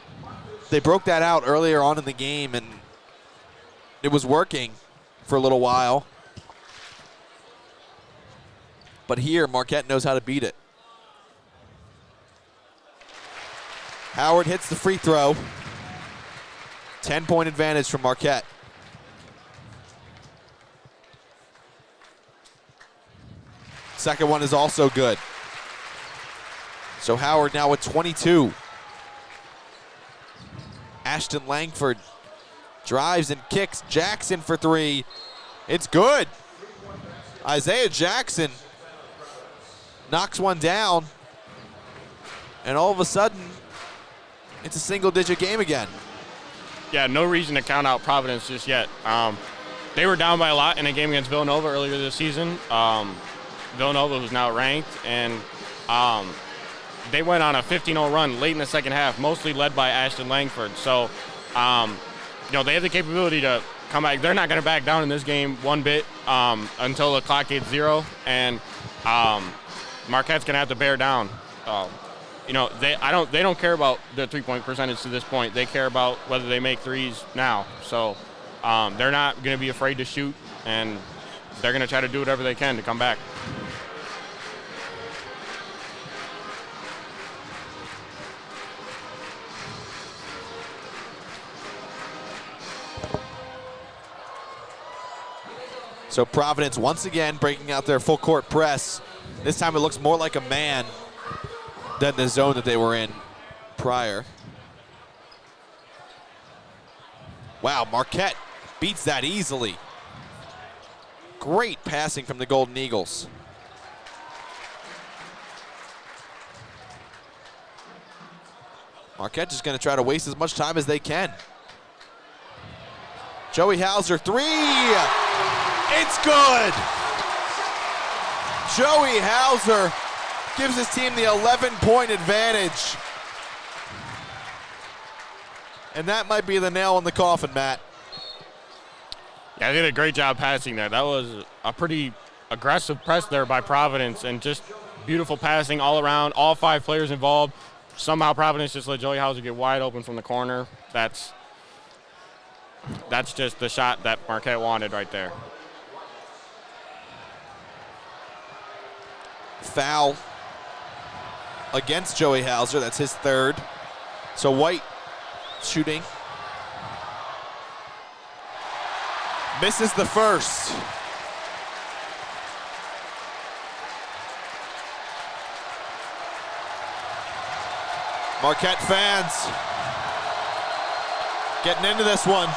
They broke that out earlier on in the game, and it was working for a little while. But here, Marquette knows how to beat it. Howard hits the free throw. 10-point advantage from Marquette. Second one is also good. So Howard now with 22. Ashton Langford drives and kicks. Jackson for three. It's good. Isaiah Jackson knocks one down. And all of a sudden, it's a single-digit game again. Yeah, no reason to count out Providence just yet. They were down by a lot in a game against Villanova earlier this season. Villanova was now ranked, and they went on a 15-0 run late in the second half, mostly led by Ashton Langford. So, they have the capability to come back. They're not going to back down in this game one bit until the clock hits 0, and Marquette's going to have to bear down. They don't care about the three-point percentage to this point. They care about whether they make threes now. So they're not going to be afraid to shoot, and they're going to try to do whatever they can to come back. So Providence once again breaking out their full court press. This time it looks more like a man than the zone that they were in prior. Wow, Marquette beats that easily. Great passing from the Golden Eagles. Marquette just going to try to waste as much time as they can. Joey Hauser, three! It's good! Joey Hauser gives his team the 11-point advantage. And that might be the nail in the coffin, Matt. Yeah, they did a great job passing there. That was a pretty aggressive press there by Providence, and just beautiful passing all around, all 5 players involved. Somehow Providence just let Joey Hauser get wide open from the corner. That's just the shot that Marquette wanted right there. Foul against Joey Hauser. That's his third. So White shooting. Misses the first. Marquette fans getting into this one.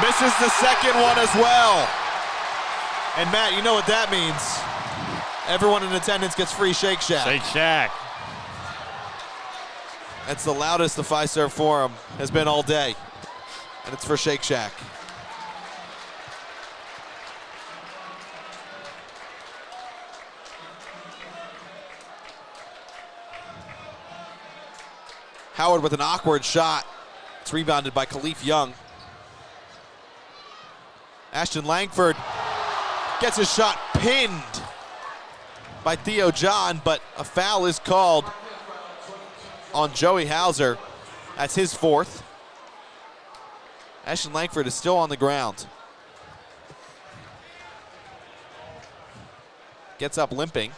Misses the second one as well. And Matt, you know what that means. Everyone in attendance gets free Shake Shack. Shake Shack. That's the loudest the Fiserv Forum has been all day. And it's for Shake Shack. Howard with an awkward shot. It's rebounded by Khalif Young. Ashton Langford gets his shot pinned by Theo John, but a foul is called on Joey Hauser. That's his fourth. Ashton Langford is still on the ground. Gets up limping.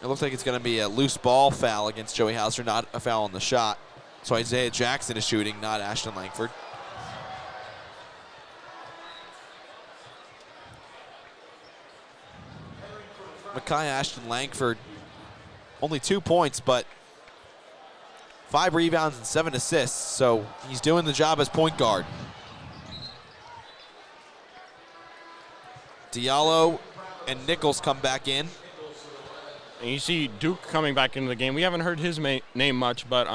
It looks like it's going to be a loose ball foul against Joey Hauser, not a foul on the shot. So Isaiah Jackson is shooting, not Ashton Langford. Micaiah Ashton Langford, only 2 points, but 5 rebounds and 7 assists, so he's doing the job as point guard. Diallo and Nichols come back in. And you see Duke coming back into the game. We haven't heard his name much, but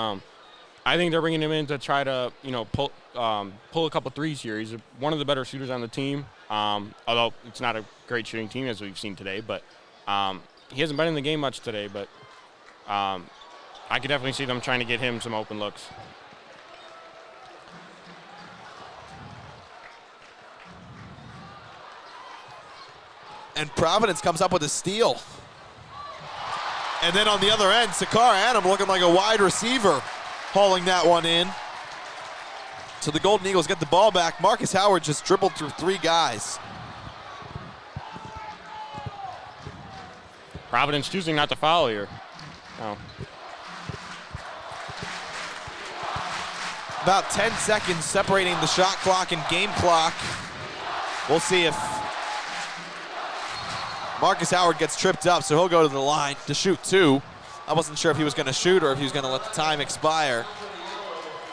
I think they're bringing him in to try to, pull a couple threes here. He's one of the better shooters on the team, although it's not a great shooting team as we've seen today. But he hasn't been in the game much today, but I could definitely see them trying to get him some open looks. And Providence comes up with a steal. And then on the other end, Sakar Adam looking like a wide receiver, hauling that one in. So the Golden Eagles get the ball back. Marcus Howard just dribbled through 3 guys. Providence choosing not to foul here. Oh. About 10 seconds separating the shot clock and game clock. We'll see if Marcus Howard gets tripped up, so he'll go to the line to shoot 2. I wasn't sure if he was going to shoot or if he was going to let the time expire.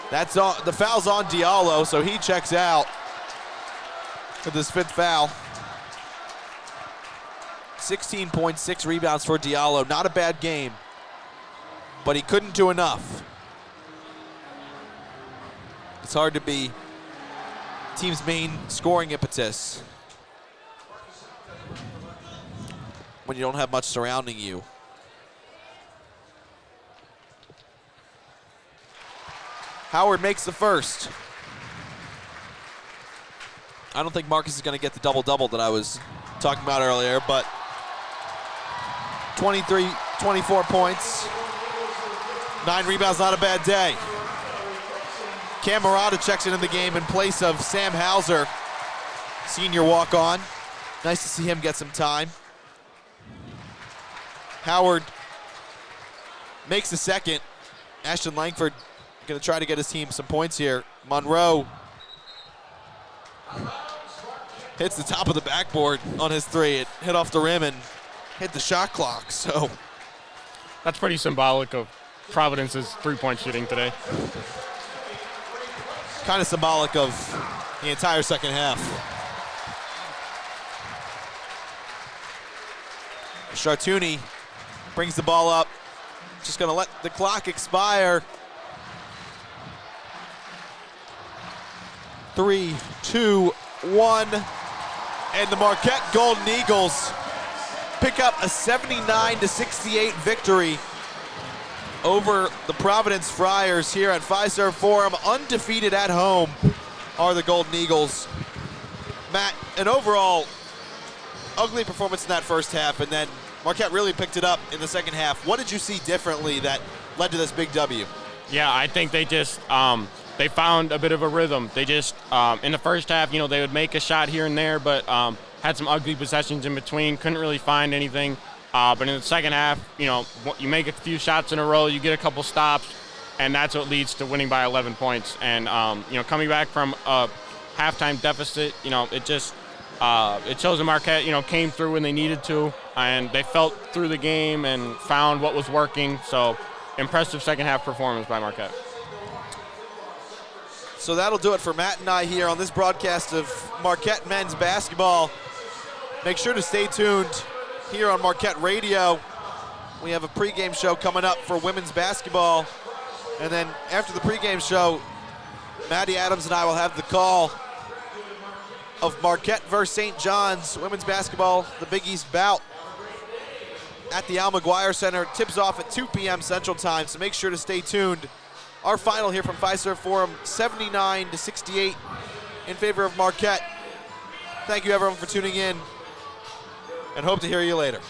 That's all. The foul's on Diallo, so he checks out with his 5th foul. 16.6 rebounds for Diallo. Not a bad game, but he couldn't do enough. It's hard to be team's main scoring impetus when you don't have much surrounding you. Howard makes the first. I don't think Marcus is going to get the double-double that I was talking about earlier, but 23, 24 points, 9 rebounds, not a bad day. Cam Murata checks into the game in place of Sam Hauser, senior walk-on. Nice to see him get some time. Howard makes the second. Ashton Langford going to try to get his team some points here. Monroe hits the top of the backboard on his 3. It hit off the rim and hit the shot clock, so. That's pretty symbolic of Providence's 3-point shooting today. Kind of symbolic of the entire second half. Chartouni brings the ball up. Just going to let the clock expire. 3, 2, 1. And the Marquette Golden Eagles pick up a 79-68 victory over the Providence Friars here at Fiserv Forum. Undefeated at home are the Golden Eagles. Matt, an overall ugly performance in that first half, and then Marquette really picked it up in the second half. What did you see differently that led to this big W? Yeah, I think they just they found a bit of a rhythm. They just in the first half, they would make a shot here and there, but had some ugly possessions in between. Couldn't really find anything. But in the second half, you make a few shots in a row, you get a couple stops, and that's what leads to winning by 11 points. And coming back from a halftime deficit, it just it shows that Marquette, came through when they needed to, and they felt through the game and found what was working. So impressive second half performance by Marquette. So that'll do it for Matt and I here on this broadcast of Marquette men's basketball. Make sure to stay tuned here on Marquette Radio. We have a pregame show coming up for women's basketball. And then after the pregame show, Maddie Adams and I will have the call of Marquette versus St. John's women's basketball, the Big East bout at the Al McGuire Center. Tips off at 2 p.m. Central Time, so make sure to stay tuned. Our final here from Fiserv Forum, 79-68 in favor of Marquette. Thank you everyone for tuning in, and hope to hear you later.